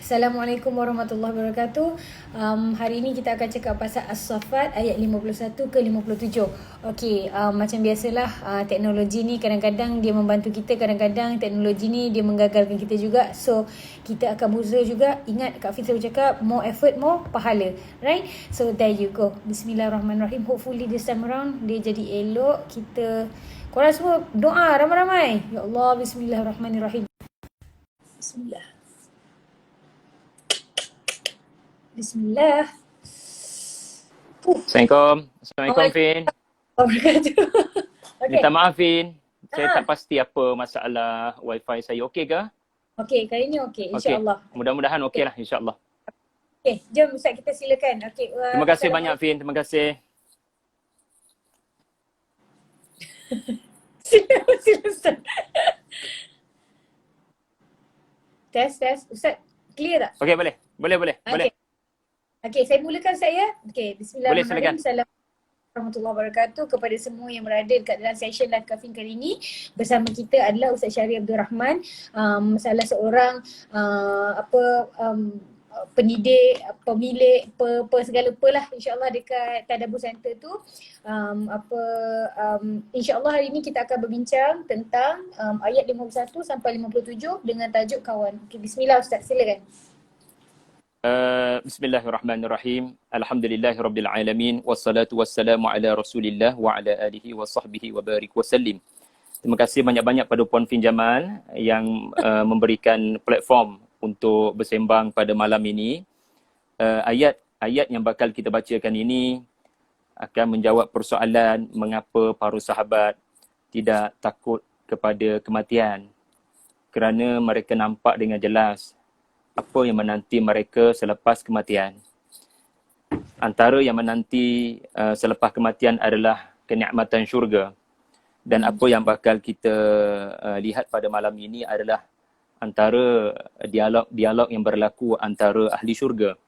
Assalamualaikum warahmatullahi wabarakatuh. Hari ini kita akan cakap pasal As-Saffat ayat 51 ke 57. Okey, macam biasalah teknologi ni kadang-kadang dia membantu kita, kadang-kadang teknologi ni dia menggagalkan kita juga. So, kita akan berusaha juga. Ingat Kak Fin selalu cakap, more effort, more pahala. Right? So, there you go. Bismillahirrahmanirrahim. Hopefully this time around dia jadi elok. Korang semua doa ramai-ramai. Ya Allah, bismillahirrahmanirrahim. Bismillah. Bismillah. Assalamualaikum. Assalamualaikum, Fin. Wabarakatuh. Okay. Minta maaf, Fin. Saya tak pasti apa masalah wifi saya. Okey ke? Okey, kali ni okey, insya-Allah. Mudah-mudahan okey lah, insya-Allah. Okey, jom Ustaz kita silakan. Okey. Terima kasih banyak, Fin. Terima kasih. Sila Ustaz. Test. Ustaz, clear tak? Okey, boleh. Boleh. Okey, saya mulakan saya. Okey, bismillahirrahmanirrahim. Boleh, silakan. Assalamualaikum warahmatullahi wabarakatuh kepada semua yang berada dekat dalam session live Kak Fin kali ini. Bersama kita adalah Ustaz Syahri Abdul Rahman, salah seorang pendidik, pemilik, segala lah insya-Allah dekat Tadabbur Center tu. Insya-Allah hari ini kita akan berbincang tentang ayat 51 sampai 57 dengan tajuk kawan. Okey, bismillah Ustaz, silakan. Bismillahirrahmanirrahim. Alhamdulillahirabbilalamin wassalatu wassalamu ala Rasulillah wa ala alihi wa sahbihi wa barik wasallim. Terima kasih banyak-banyak pada Puan Fin Jamal yang memberikan platform untuk bersembang pada malam ini. Ayat yang bakal kita bacakan ini akan menjawab persoalan mengapa para sahabat tidak takut kepada kematian, kerana mereka nampak dengan jelas apa yang menanti mereka selepas kematian. Antara yang menanti selepas kematian adalah kenikmatan syurga. Dan apa yang bakal kita lihat pada malam ini adalah antara dialog yang berlaku antara ahli syurga.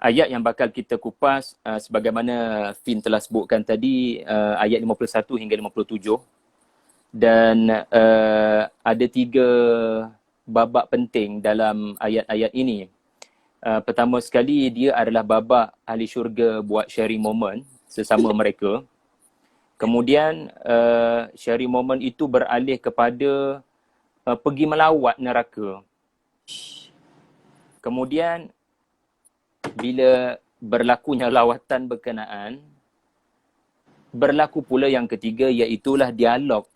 Ayat yang bakal kita kupas sebagaimana Fin telah sebutkan tadi, ayat 51 hingga 57. Dan ada 3 babak penting dalam ayat-ayat ini. Pertama sekali, dia adalah babak ahli syurga buat sharing moment sesama mereka. Kemudian sharing moment itu beralih kepada pergi melawat neraka. Kemudian bila berlakunya lawatan berkenaan, berlaku pula yang ketiga, iaitulah dialog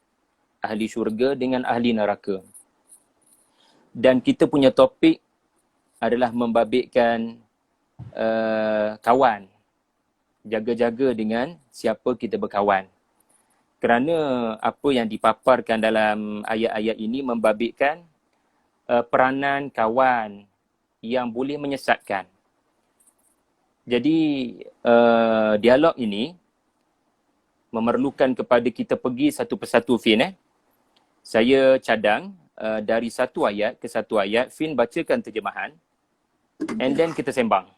ahli syurga dengan ahli neraka. Dan kita punya topik adalah membabitkan kawan. Jaga-jaga dengan siapa kita berkawan. Kerana apa yang dipaparkan dalam ayat-ayat ini membabitkan peranan kawan yang boleh menyesatkan. Jadi dialog ini memerlukan kepada kita pergi satu persatu, Fin. Saya cadang dari satu ayat ke satu ayat, Fin bacakan terjemahan and then kita sembang.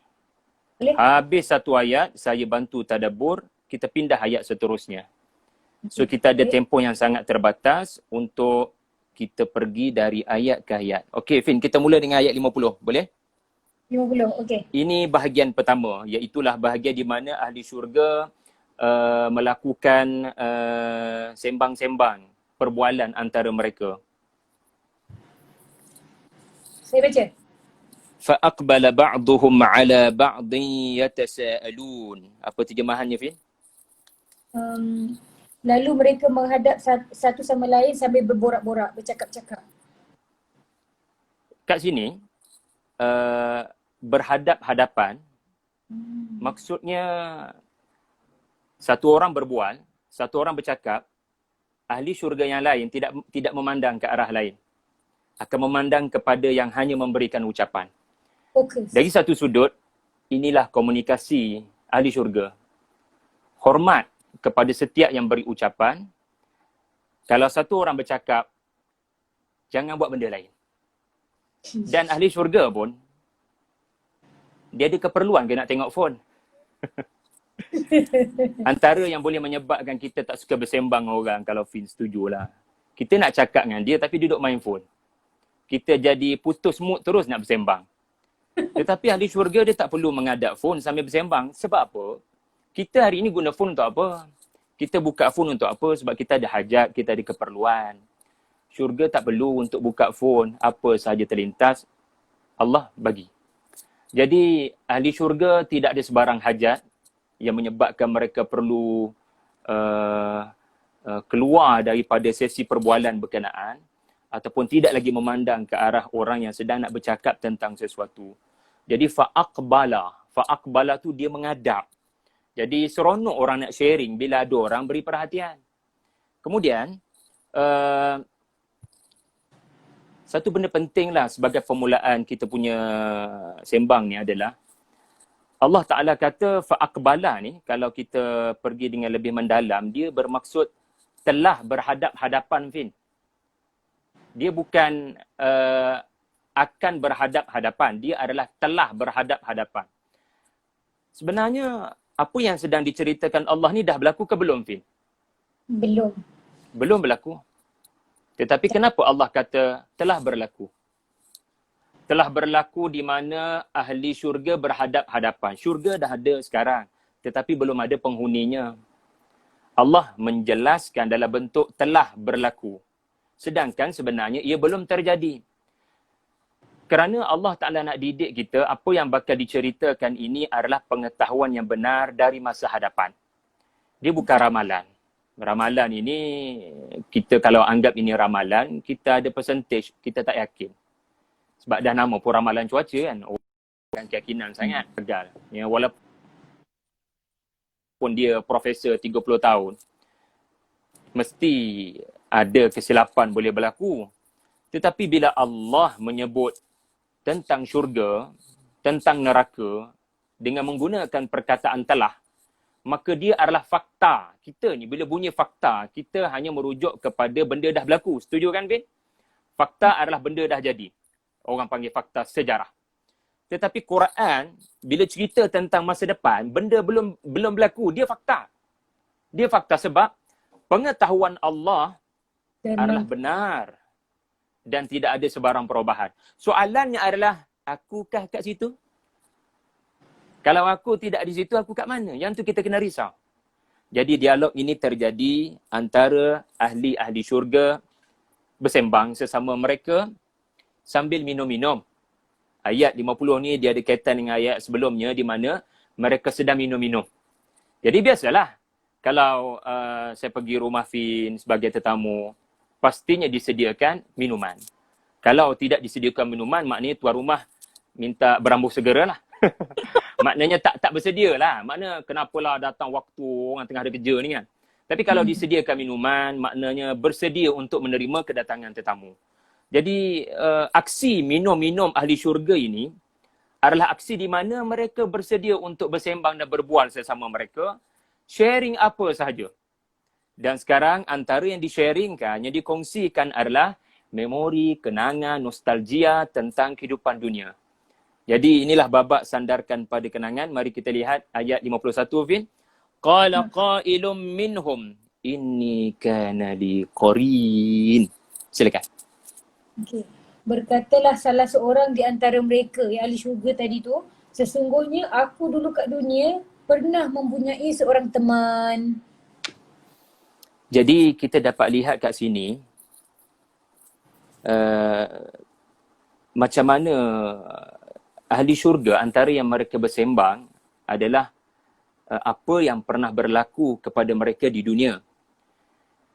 Boleh? Habis satu ayat, saya bantu tadabbur, kita pindah ayat seterusnya. So kita ada tempoh yang sangat terbatas untuk kita pergi dari ayat ke ayat. Okey, Fin, kita mula dengan ayat 50, boleh? 50, okey. Ini bahagian pertama, iaitulah bahagian di mana ahli syurga melakukan sembang-sembang, perbualan antara mereka. Saya baca. فَأَقْبَلَ بَعْضُهُمْ عَلَى بَعْضٍ يَتَسَاءَلُونَ. Apa terjemahannya, Fin? Lalu mereka menghadap satu sama lain sambil berborak-borak, bercakap-cakap. Kat sini, berhadap-hadapan, maksudnya satu orang berbual, satu orang bercakap, ahli syurga yang lain tidak memandang ke arah lain. Akan memandang kepada yang hanya memberikan ucapan. Fokus. Dari satu sudut, inilah komunikasi ahli syurga. Hormat kepada setiap yang beri ucapan. Kalau satu orang bercakap, jangan buat benda lain. Dan ahli syurga pun, dia ada keperluan ke nak tengok phone. Antara yang boleh menyebabkan kita tak suka bersembang dengan orang, kalau Fin setujulah. Kita nak cakap dengan dia tapi duduk main phone. kita jadi putus mood terus nak bersembang. Tetapi ahli syurga dia tak perlu mengadap phone sambil bersembang. Sebab apa? Kita hari ini guna phone untuk apa? Kita buka phone untuk apa? Sebab kita ada hajat, kita ada keperluan. Syurga tak perlu untuk buka phone. Apa sahaja terlintas, Allah bagi. Jadi ahli syurga tidak ada sebarang hajat yang menyebabkan mereka perlu keluar daripada sesi perbualan berkenaan ataupun tidak lagi memandang ke arah orang yang sedang nak bercakap tentang sesuatu. Jadi fa'aqbala tu dia mengadap. Jadi seronok orang nak sharing bila ada orang beri perhatian. Kemudian satu benda penting lah sebagai permulaan kita punya sembang ni adalah Allah Ta'ala kata fa'aqbala ni, kalau kita pergi dengan lebih mendalam, dia bermaksud telah berhadap-hadapan, Fin. Dia bukan akan berhadap-hadapan. Dia adalah telah berhadap-hadapan. Sebenarnya, apa yang sedang diceritakan Allah ni dah berlaku ke belum, Fin? Belum. Belum berlaku. Tetapi kenapa Allah kata telah berlaku? Telah berlaku di mana ahli syurga berhadap-hadapan. Syurga dah ada sekarang. Tetapi belum ada penghuninya. Allah menjelaskan dalam bentuk telah berlaku. Sedangkan sebenarnya ia belum terjadi. Kerana Allah Ta'ala nak didik kita, apa yang bakal diceritakan ini adalah pengetahuan yang benar dari masa hadapan. Dia bukan ramalan. Ramalan ini, kita kalau anggap ini ramalan, kita ada percentage, kita tak yakin. Sebab dah nama pun ramalan cuaca kan. Bukan keyakinan sangat. Gagal. Ya, walaupun dia profesor 30 tahun, mesti ada kesilapan boleh berlaku. Tetapi bila Allah menyebut tentang syurga, tentang neraka, dengan menggunakan perkataan telah, maka dia adalah fakta. Kita ni bila bunyi fakta, kita hanya merujuk kepada benda dah berlaku. Setuju kan, Bin? Fakta adalah benda dah jadi. Orang panggil fakta sejarah. Tetapi Quran, bila cerita tentang masa depan, benda belum berlaku, dia fakta. Dia fakta sebab pengetahuan Allah adalah benar dan tidak ada sebarang perubahan. Soalannya adalah, akukah kat situ? Kalau aku tidak di situ, aku kat mana? Yang tu kita kena risau. Jadi dialog ini terjadi antara ahli-ahli syurga bersembang sesama mereka sambil minum-minum. Ayat 50 ni dia ada kaitan dengan ayat sebelumnya di mana mereka sedang minum-minum. Jadi biasalah kalau saya pergi rumah Fin sebagai tetamu, pastinya disediakan minuman. Kalau tidak disediakan minuman, maknanya tuan rumah minta berambuh segeralah. Maknanya tak bersedia lah. Maknanya kenapalah datang waktu orang tengah ada kerja ni kan. Tapi kalau disediakan minuman, maknanya bersedia untuk menerima kedatangan tetamu. Jadi aksi minum-minum ahli syurga ini adalah aksi di mana mereka bersedia untuk bersembang dan berbual sesama mereka, sharing apa sahaja. Dan sekarang antara yang di-sharingkan, yang dikongsikan adalah memori, kenangan, nostalgia tentang kehidupan dunia. Jadi inilah babak sandarkan pada kenangan. Mari kita lihat ayat 51, Fin. Qala qailum minhum inni kana li qarin. Silakan. Okey. Berkatalah salah seorang di antara mereka yang ahli syurga tadi tu, sesungguhnya aku dulu kat dunia pernah mempunyai seorang teman. Jadi kita dapat lihat kat sini macam mana ahli syurga antara yang mereka bersembang adalah apa yang pernah berlaku kepada mereka di dunia.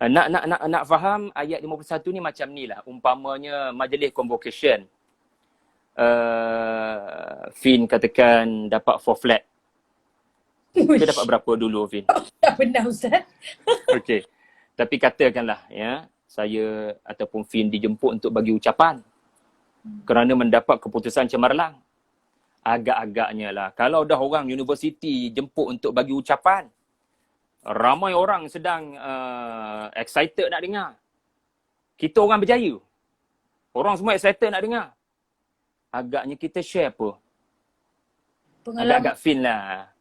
Nak faham ayat 51 ni macam ni lah. Umpamanya majlis convocation. Fin katakan dapat 4 flat. Kita dapat berapa dulu, Fin? Tak pernah, Ustaz. Okey. Tapi katakanlah ya, saya ataupun Fin dijemput untuk bagi ucapan kerana mendapat keputusan cemerlang. Agak-agaknya lah. Kalau dah orang universiti jemput untuk bagi ucapan, ramai orang sedang excited nak dengar. Kita orang berjaya. Orang semua excited nak dengar. Agaknya kita share apa? Agak-agak Fin lah.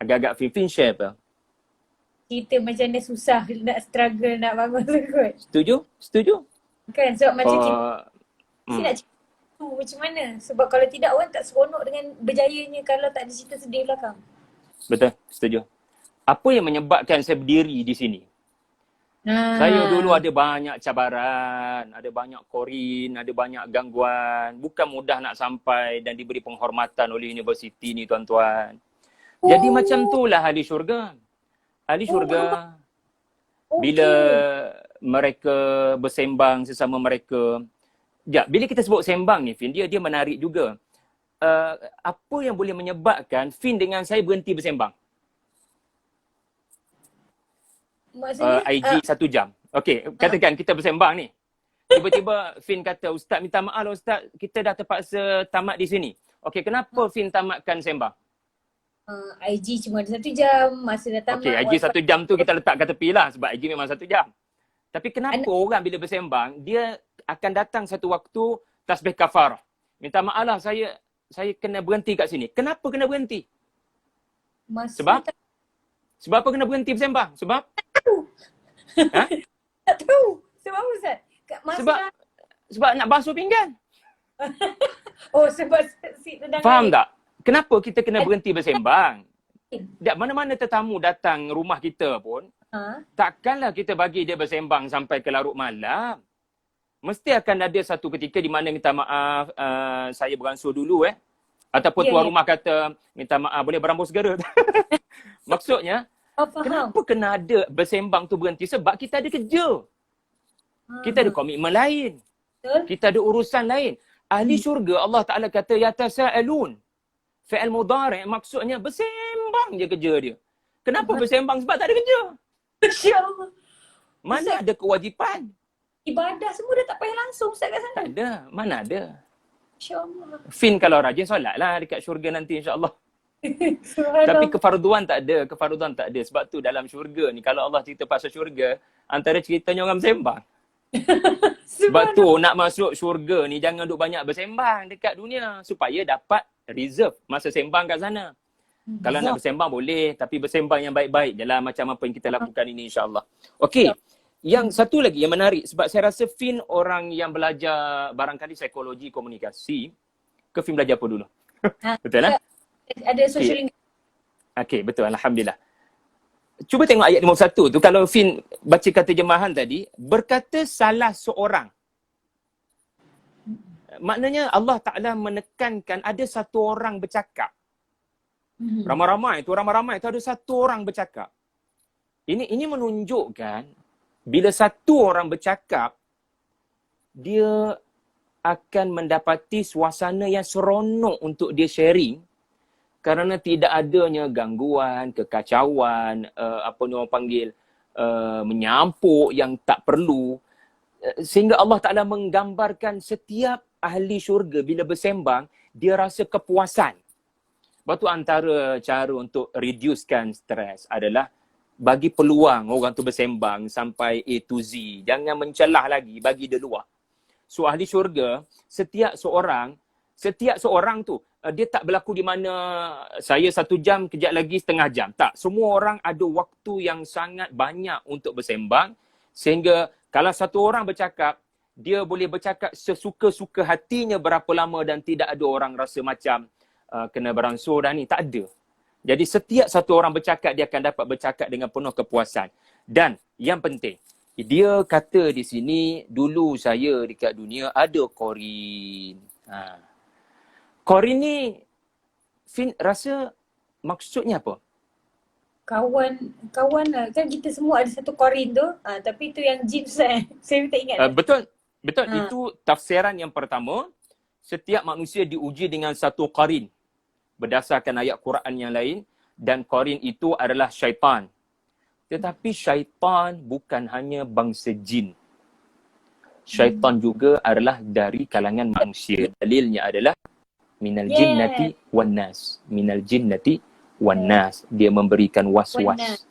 Agak-agak Fin share apa? Kita macam mana susah nak struggle nak bangun kot. Setuju? Setuju? Kan sebab macam kita Mesti Hmm. nak cerita tu macam mana. Sebab kalau tidak orang tak seronok dengan berjayanya kalau tak ada cerita sedih belakang. Betul, setuju. Apa yang menyebabkan saya berdiri di sini? Saya dulu Ah, ada banyak cabaran, ada banyak korin, ada banyak gangguan. Bukan mudah nak sampai dan diberi penghormatan oleh universiti ni, tuan-tuan. Jadi macam oh, itulah ahli syurga. Ahli oh, syurga, bila okey. mereka bersembang sesama mereka. Ya, bila kita sebut sembang ni, Fin, dia menarik juga. Apa yang boleh menyebabkan Fin dengan saya berhenti bersembang? Maksudnya, IG 1 jam. Okey, ah, katakan kita bersembang ni. Tiba-tiba Fin kata, Ustaz minta maaf lah Ustaz, kita dah terpaksa tamat di sini. Okey, kenapa Fin tamatkan sembang? IG cuma ada 1 jam, masa dah Okey, tamat, IG wifi 1 jam tu kita letak kat tepi lah sebab IG memang 1 jam. Tapi kenapa anak orang bila bersembang, dia akan datang satu waktu tasbih kafarah. Minta maaf lah, saya kena berhenti kat sini. Kenapa kena berhenti? masa Sebab? Sebab apa kena berhenti bersembang? Sebab? Ha? tak tahu. Sebab apa Ustaz? Masa Sebab dah, sebab nak basuh pinggan. oh sebab si rendang Faham air. tak? Kenapa kita kena berhenti bersembang? Air. Tak, mana-mana tetamu datang rumah kita pun, Ha? takkanlah kita bagi dia bersembang sampai ke larut malam. Mesti akan ada satu ketika di mana minta maaf, saya beransur dulu Ataupun Ya, tuan ya. rumah kata, minta maaf boleh berambut segera. Maksudnya, Oh, faham. kenapa kena ada bersembang tu berhenti? Sebab kita ada kerja. Kita ada Ha, komitmen lain. betul. Kita ada urusan lain. Ahli Hmm. syurga, Allah Ta'ala kata, yatasa'alun. Fi'al mudhari' maksudnya bersembang je kerja dia. Kenapa bersembang? Sebab tak ada kerja. Masya Allah. Mana Ustaz, ada kewajipan? ibadah semua dah tak payah langsung Ustaz kat sana. Tak ada. Mana ada? Masya Allah. Fin kalau rajin solat lah dekat syurga nanti insyaAllah. Tapi Subhanallah. kefarduan tak ada. Kefarduan tak ada. Sebab tu dalam syurga ni, kalau Allah cerita pasal syurga, antara ceritanya orang bersembang. Sebab tu Subhanallah. nak masuk syurga ni jangan duk banyak bersembang dekat dunia supaya dapat reserve masa sembang kat sana. Kalau nak bersembang boleh, tapi bersembang yang baik-baik je lah macam apa yang kita lakukan ini insyaAllah. Okey, yang satu lagi yang menarik sebab saya rasa Fin orang yang belajar barangkali psikologi komunikasi. Ke Fin belajar apa dulu? Ha, Betul lah? ada social Okey, okay, betul. Alhamdulillah. Cuba tengok ayat 51 tu. Kalau Fin bacakan terjemahan tadi, berkata salah seorang. Maknanya Allah Ta'ala menekankan ada satu orang bercakap. Ramai-ramai tu ada satu orang bercakap. Ini menunjukkan bila satu orang bercakap, dia akan mendapati suasana yang seronok untuk dia sharing kerana tidak adanya gangguan, kekacauan, apa ni orang panggil, menyampuk yang tak perlu. Sehingga Allah Ta'ala menggambarkan setiap ahli syurga bila bersembang, dia rasa kepuasan. Sebab tu antara cara untuk reducekan stres adalah bagi peluang orang tu bersembang sampai A to Z. Jangan mencelah lagi, bagi dia luar. So ahli syurga, setiap seorang tu, dia tak berlaku di mana saya 1 jam, kejap lagi setengah jam. Tak, semua orang ada waktu yang sangat banyak untuk bersembang. Sehingga kalau satu orang bercakap, dia boleh bercakap sesuka-suka hatinya berapa lama dan tidak ada orang rasa macam kena beransur dah ni. Tak ada. Jadi setiap satu orang bercakap, dia akan dapat bercakap dengan penuh kepuasan. Dan yang penting, dia kata di sini, dulu saya dekat dunia ada korin. Korin ni, Fin rasa maksudnya apa? kawan lah. Kan kita semua ada satu korin tu. Tapi tu yang jin Ustaz. Saya tak ingat. Betul. Itu tafsiran yang pertama. Setiap manusia diuji dengan satu qarin berdasarkan ayat Quran yang lain, dan qarin itu adalah syaitan. Tetapi syaitan bukan hanya bangsa jin. Syaitan juga adalah dari kalangan manusia. Dalilnya adalah minal jinnati wan nas. Minal jinnati wan nas. Dia memberikan was-was.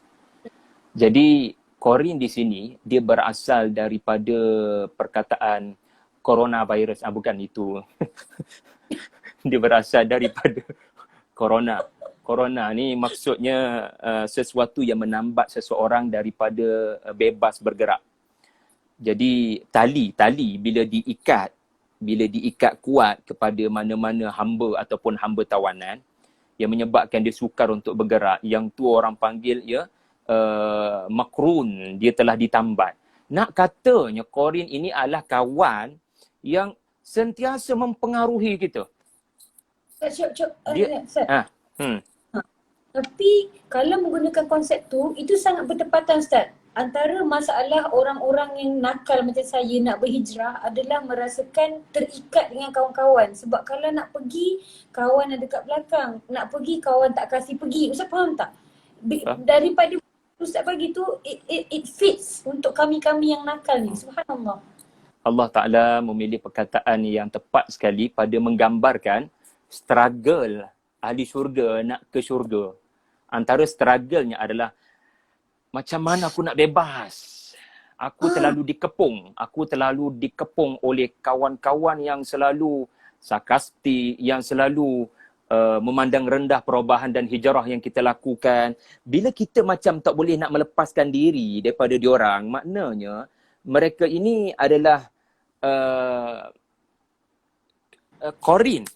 Jadi qarin di sini dia berasal daripada perkataan coronavirus. Bukan itu. Dia berasal daripada corona. Corona ni maksudnya sesuatu yang menambat seseorang daripada bebas bergerak. Jadi tali bila diikat, bila diikat kuat kepada mana-mana hamba ataupun hamba tawanan yang menyebabkan dia sukar untuk bergerak, yang tu orang panggil ya makrun, dia telah ditambat. Nak katanya Qarin ini adalah kawan yang sentiasa mempengaruhi kita. Dia Tapi kalau menggunakan konsep tu, itu sangat bertepatan Ustaz. Antara masalah orang-orang yang nakal macam saya nak berhijrah adalah merasakan terikat dengan kawan-kawan. Sebab kalau nak pergi, kawan ada kat belakang. Nak pergi, kawan tak kasih pergi. Ustaz faham tak? Daripada Ustaz bagi tu, it fits untuk kami-kami yang nakal ni. Subhanallah. Allah Ta'ala memilih perkataan yang tepat sekali pada menggambarkan struggle ahli syurga nak ke syurga. Antara struggle-nya adalah macam mana aku nak bebas. Aku terlalu dikepung. Aku terlalu dikepung oleh kawan-kawan yang selalu sarkastik, yang selalu memandang rendah perubahan dan hijrah yang kita lakukan. Bila kita macam tak boleh nak melepaskan diri daripada diorang, maknanya mereka ini adalah Qarin.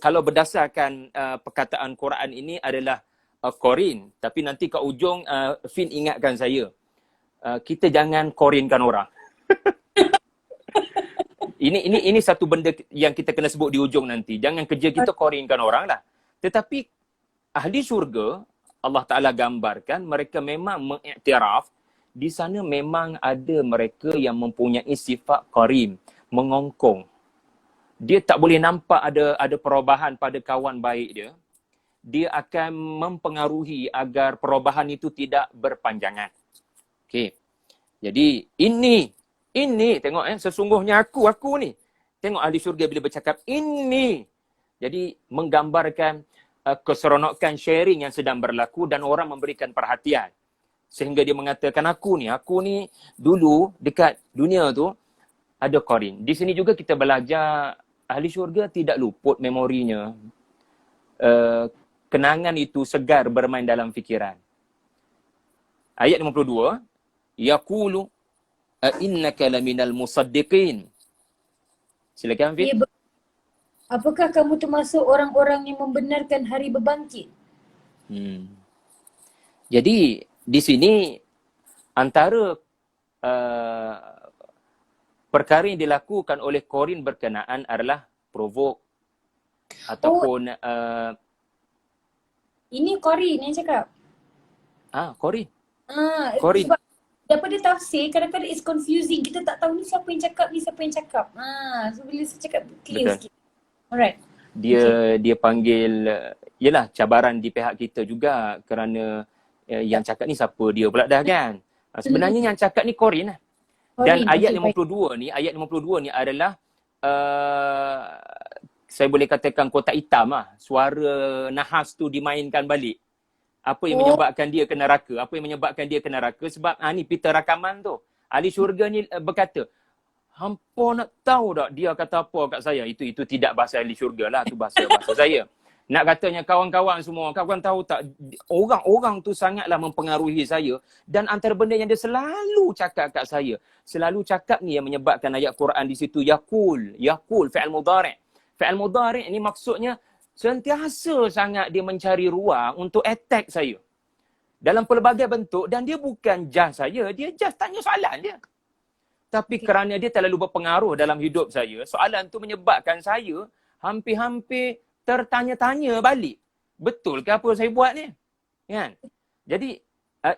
Kalau berdasarkan perkataan Quran ini adalah Qarin. Tapi nanti kat ujung Fin ingatkan saya. Kita jangan Qarinkan orang. Ini satu benda yang kita kena sebut di ujung nanti. Jangan kerja kita Qarinkan orang lah. Tetapi ahli syurga, Allah Ta'ala gambarkan mereka memang mengiktiraf di sana memang ada mereka yang mempunyai sifat qarin, mengongkong. Dia tak boleh nampak ada perubahan pada kawan baik dia. Dia akan mempengaruhi agar perubahan itu tidak berpanjangan. Okey. Jadi ini tengok sesungguhnya aku ni. Tengok ahli syurga bila bercakap ini. Jadi menggambarkan keseronokan sharing yang sedang berlaku dan orang memberikan perhatian. Sehingga dia mengatakan aku ni dulu dekat dunia tu ada Qarin. Di sini juga kita belajar ahli syurga tidak luput memorinya. Kenangan itu segar bermain dalam fikiran. Ayat 52, yaqulu innaka laminal musaddiqin. Silakan Fit. Apakah kamu termasuk orang-orang yang membenarkan hari berbangkit? Jadi di sini antara perkara yang dilakukan oleh Qarin berkenaan adalah provok ataupun ini Qarin yang cakap. Qarin. Qarin. Sebab daripada tafsir kadang-kadang it's confusing. Kita tak tahu ni siapa yang cakap. So bila saya cakap clear sikit. Alright. Dia panggil yalah cabaran di pihak kita juga kerana yang cakap ni siapa dia pula dah kan. Sebenarnya yang cakap ni Qarin lah. Dan ayat 52 ni adalah saya boleh katakan kotak hitam lah. Suara nahas tu dimainkan balik. Apa yang menyebabkan dia ke neraka? Sebab ni pita rakaman tu. Ahli syurga ni berkata, hampa nak tahu tak dia kata apa kat saya? Itu tidak bahasa ahli syurga lah. Itu bahasa saya. Nak katanya kawan-kawan semua, kawan tahu tak, orang-orang tu sangatlah mempengaruhi saya dan antara benda yang dia selalu cakap kat saya, selalu cakap ni yang menyebabkan ayat Quran di situ yaqul fi'il mudhari'. Fi'il mudhari' ni maksudnya sentiasa sangat dia mencari ruang untuk attack saya dalam pelbagai bentuk dan dia bukan just saya, dia just tanya soalan dia. Tapi kerana dia terlalu berpengaruh dalam hidup saya, soalan tu menyebabkan saya hampir-hampir tertanya-tanya balik. Betul ke apa saya buat ni? Kan? Jadi,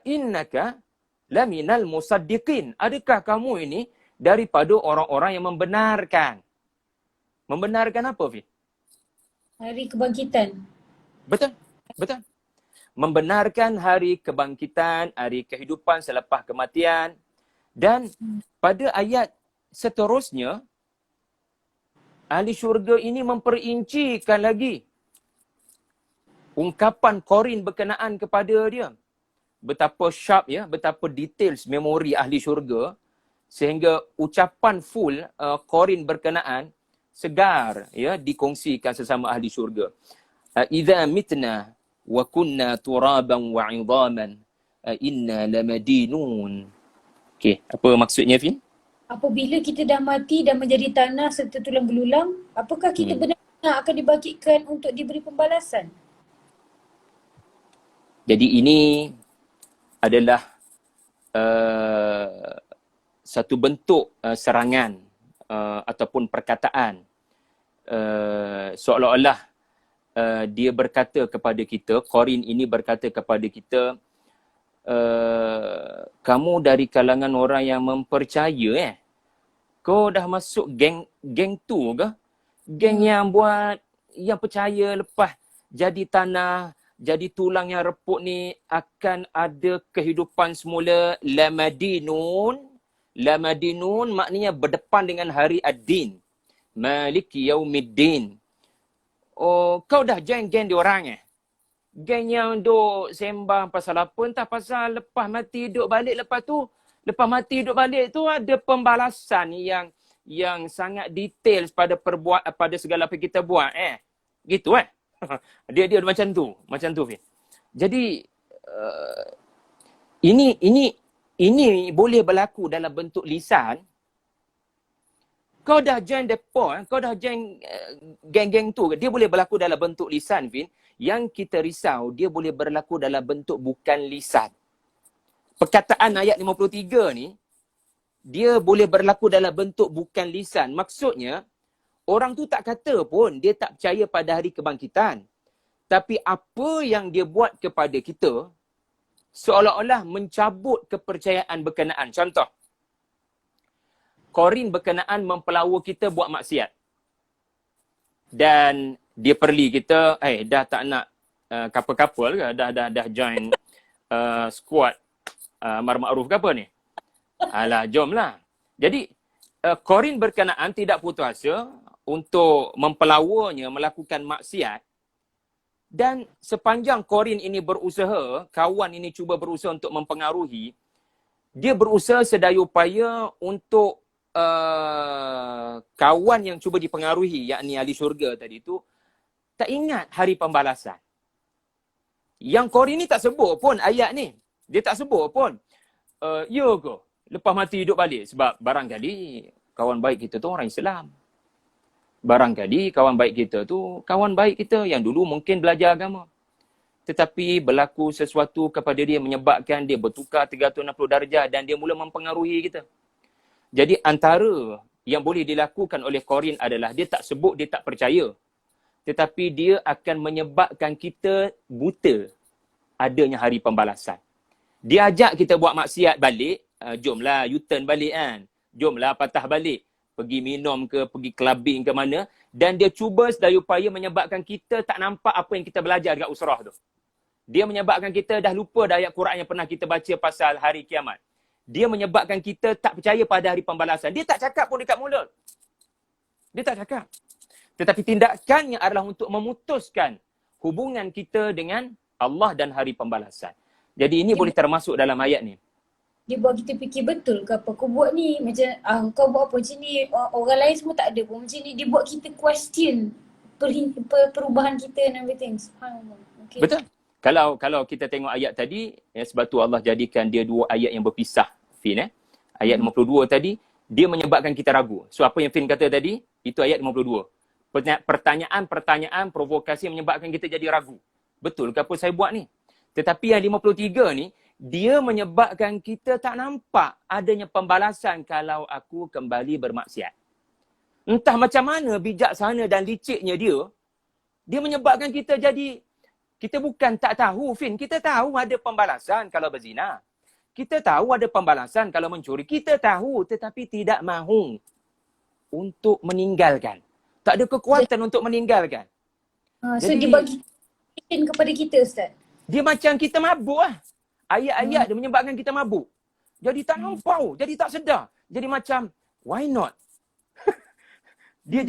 innaka laminal musaddiqin. Adakah kamu ini daripada orang-orang yang membenarkan? Membenarkan apa, Fi? Hari kebangkitan. Betul. Membenarkan hari kebangkitan, hari kehidupan selepas kematian. Dan pada ayat seterusnya, ahli syurga ini memperincikan lagi ungkapan Qarin berkenaan kepada dia. Betapa sharp betapa details memori ahli syurga sehingga ucapan full Qarin berkenaan segar dikongsikan sesama ahli syurga. Idza mitna wa kunna turaban wa 'idhaman inna lamadinun. Okey, apa maksudnya Fin? apabila kita dah mati dan menjadi tanah serta tulang belulang, apakah kita Hmm. benar-benar akan dibangkitkan untuk diberi pembalasan? Jadi ini adalah uh, satu bentuk serangan ataupun perkataan seolah-olah dia berkata kepada kita, Qorin ini berkata kepada kita, kamu dari kalangan orang yang mempercaya kau dah masuk geng tu ke? Geng yang buat, yang percaya lepas jadi tanah, jadi tulang yang reput ni akan ada kehidupan semula. Lamadinun maknanya berdepan dengan hari ad-din. Maliki yaumiddin. Oh, kau dah join geng diorang Geng yang duk sembang pasal apa, entah pasal lepas mati duk balik, lepas mati duk balik tu ada pembalasan yang sangat detail pada pada segala apa kita buat gitu dia macam tu Fin. Jadi ini boleh berlaku dalam bentuk lisan. Kau dah join depa, kau dah join geng-geng tu, dia boleh berlaku dalam bentuk lisan, Fin. Yang kita risau, dia boleh berlaku dalam bentuk bukan lisan. Perkataan ayat 53 ni, dia boleh berlaku dalam bentuk bukan lisan. Maksudnya, orang tu tak kata pun dia tak percaya pada hari kebangkitan. Tapi apa yang dia buat kepada kita, seolah-olah mencabut kepercayaan berkenaan. Contoh, Qorin berkenaan mempelawa kita buat maksiat. Dan dia perli kita, dah tak nak couple-couple ke? Dah join squad Amar Ma'ruf ke apa ni? Alah, jomlah. Jadi, Qorin berkenaan tidak putus asa untuk mempelawanya melakukan maksiat. Dan sepanjang Qorin ini berusaha, kawan ini cuba berusaha untuk mempengaruhi, dia berusaha sedaya upaya untuk kawan yang cuba dipengaruhi, yakni ahli syurga tadi tu, tak ingat hari pembalasan. Yang Qorin ni tak sebut pun ayat ni. Dia tak sebut pun. Ya ke? Lepas mati hidup balik. Sebab barangkali kawan baik kita tu orang Islam. Barangkali kawan baik kita tu kawan baik kita yang dulu mungkin belajar agama. Tetapi berlaku sesuatu kepada dia menyebabkan dia bertukar 360 darjah dan dia mula mempengaruhi kita. Jadi antara yang boleh dilakukan oleh Qorin adalah dia tak sebut dia tak percaya. Tetapi dia akan menyebabkan kita buta adanya hari pembalasan. Dia ajak kita buat maksiat balik, jomlah U-turn balik kan. Jomlah patah balik. Pergi minum ke, pergi clubbing ke mana. Dan dia cuba sedaya upaya menyebabkan kita tak nampak apa yang kita belajar dekat usrah tu. Dia menyebabkan kita dah lupa dah ayat Quran yang pernah kita baca pasal hari kiamat. Dia menyebabkan kita tak percaya pada hari pembalasan. Dia tak cakap pun dekat mulut. Dia tak cakap. Tetapi tindakannya adalah untuk memutuskan hubungan kita dengan Allah dan hari pembalasan. Jadi ini boleh termasuk dalam ayat ni. Dia buat kita fikir betul ke apa kau buat ni. Macam kau buat apa macam ni. Orang lain semua tak ada pun macam ni. Dia buat kita question perubahan kita and everything. Subhanallah. Okay. Betul. Kalau kita tengok ayat tadi, sebab tu Allah jadikan dia dua ayat yang berpisah, Fin. Ayat 52 tadi, dia menyebabkan kita ragu. So apa yang Fin kata tadi, itu ayat 52. Pertanyaan-pertanyaan, provokasi yang menyebabkan kita jadi ragu. Betul ke apa saya buat ni? Tetapi yang 53 ni, dia menyebabkan kita tak nampak adanya pembalasan kalau aku kembali bermaksiat. Entah macam mana bijaksana dan liciknya dia menyebabkan kita jadi, kita bukan tak tahu, Fin. Kita tahu ada pembalasan kalau berzina. Kita tahu ada pembalasan kalau mencuri. Kita tahu tetapi tidak mahu untuk meninggalkan. Tak ada kekuatan untuk meninggalkan. So dia bagi kepada kita, Ustaz. Dia macam kita mabuk lah. Ayat-ayat dia menyebabkan kita mabuk. Jadi tak nampak, jadi tak sedar. Jadi macam, why not? Dia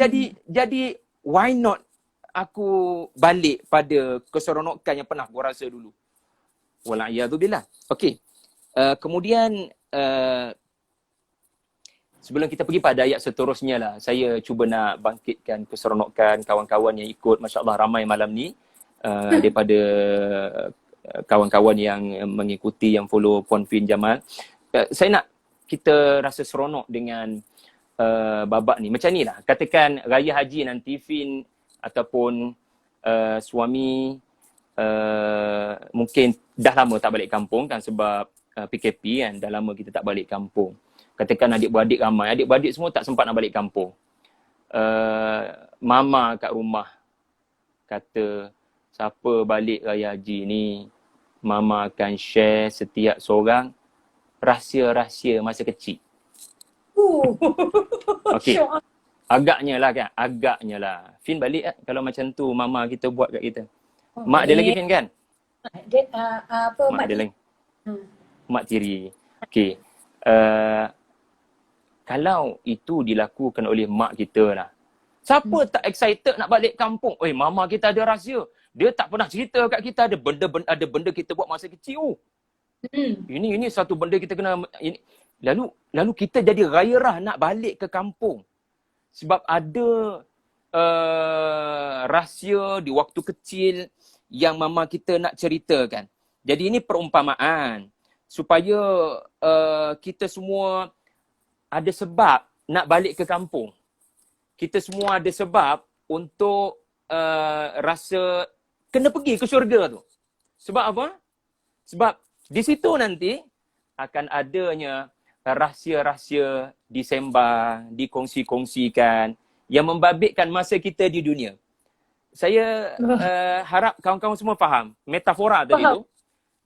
jadi why not aku balik pada keseronokan yang pernah gua rasa dulu. Wala'iyadzubillah. Okey. Kemudian sebelum kita pergi pada ayat seterusnya lah, saya cuba nak bangkitkan keseronokan kawan-kawan yang ikut. Masya Allah ramai malam ni daripada kawan-kawan yang mengikuti, yang follow Puan Fin Jamal. Saya nak kita rasa seronok dengan babak ni. Macam ni lah, katakan raya haji nanti Fin ataupun suami mungkin dah lama tak balik kampung kan sebab PKP kan, dah lama kita tak balik kampung. Katakan adik-beradik ramai, adik-beradik semua tak sempat nak balik kampung. Mama kat rumah kata, siapa balik raya haji ni, mama akan share setiap seorang rahsia-rahsia masa kecil. Okey. Agaknya lah kan, agaknya lah. Fin balik kan kalau macam tu mama kita buat kat kita. Mak dia lagi Fin kan? Mak dia lagi. Mak tiri. Okey. Kalau itu dilakukan oleh mak kita lah. Siapa tak excited nak balik kampung? Oi, mama kita ada rahsia. Dia tak pernah cerita kat kita ada benda kita buat masa kecil. Ini satu benda kita kena ini. Lalu kita jadi gairah nak balik ke kampung. Sebab ada rahsia di waktu kecil yang mama kita nak ceritakan. Jadi ini perumpamaan supaya kita semua ada sebab nak balik ke kampung. Kita semua ada sebab untuk rasa kena pergi ke syurga tu. Sebab apa? Sebab di situ nanti akan adanya rahsia-rahsia disembah, dikongsi-kongsikan yang membabitkan masa kita di dunia. Saya harap kawan-kawan semua faham metafora tadi tu.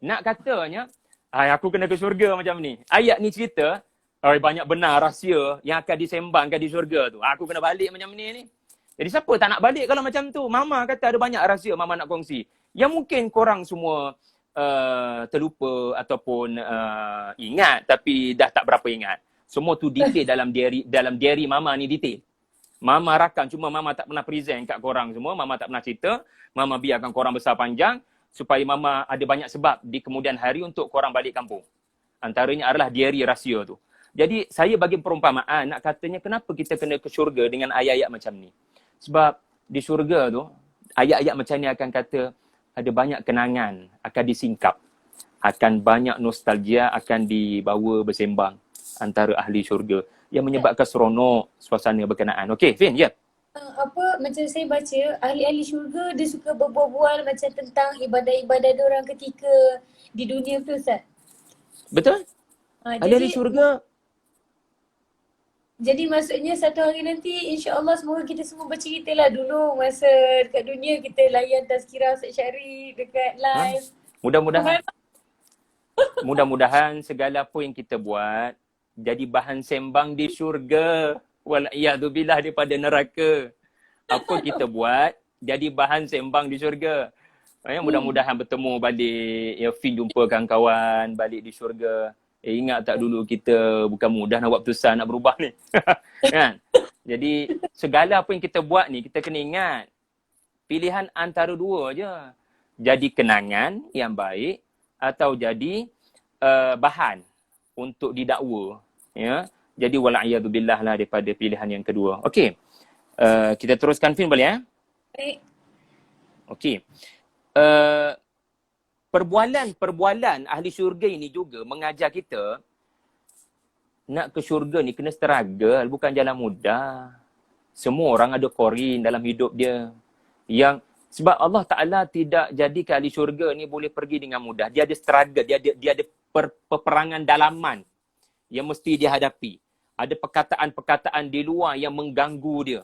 Nak katanya, aku kena ke syurga macam ni. Ayat ni cerita, banyak benar rahsia yang akan disembangkan di syurga tu. Aku kena balik macam ni. Jadi siapa tak nak balik kalau macam tu? Mama kata ada banyak rahsia mama nak kongsi. Yang mungkin korang semua terlupa ataupun ingat tapi dah tak berapa ingat. Semua tu detail dalam diary mama ni detail. Mama rakam cuma mama tak pernah present kat korang semua. Mama tak pernah cerita. Mama biarkan korang besar panjang supaya mama ada banyak sebab di kemudian hari untuk korang balik kampung. Antaranya adalah diary rahsia tu. Jadi saya bagi perumpamaan nak katanya kenapa kita kena ke syurga dengan ayat-ayat macam ni. Sebab di syurga tu ayat-ayat macam ni akan kata ada banyak kenangan akan disingkap. Akan banyak nostalgia akan dibawa bersembang antara ahli syurga yang menyebabkan seronok suasana berkenaan. Okey, Fin, ya. Macam saya baca, ahli-ahli syurga dia suka berbual-bual macam tentang ibadah-ibadah diorang ketika di dunia tu, Ustaz. Betul? Ahli-ahli syurga. Jadi maksudnya satu hari nanti insya-Allah semoga kita semua bercerita lah dulu masa dekat dunia kita layan tazkirah Ustaz Syarif dekat live. Mudah-mudahan. Mudah-mudahan segala apa yang kita buat jadi bahan sembang di syurga. Wal'iyadzubillah daripada neraka. Apa kita buat jadi bahan sembang di syurga. Mudah-mudahan bertemu balik. Ya, Fin jumpa kawan-kawan balik di syurga. Ingat tak dulu kita bukan mudah nak buat keputusan nak berubah ni. Kan? Jadi segala apa yang kita buat ni kita kena ingat. Pilihan antara dua je. Jadi kenangan yang baik atau jadi bahan untuk didakwa. Ya. Jadi wal'iyadzubillah lah daripada pilihan yang kedua. Okey. Kita teruskan Fin boleh ya? Baik. Okey. Perbualan ahli syurga ini juga mengajar kita nak ke syurga ni kena struggle, bukan jalan mudah. Semua orang ada korin dalam hidup dia. Yang sebab Allah Ta'ala tidak jadikan ahli syurga ni boleh pergi dengan mudah. Dia ada struggle, dia ada peperangan dalaman yang mesti dia hadapi. Ada perkataan-perkataan di luar yang mengganggu dia.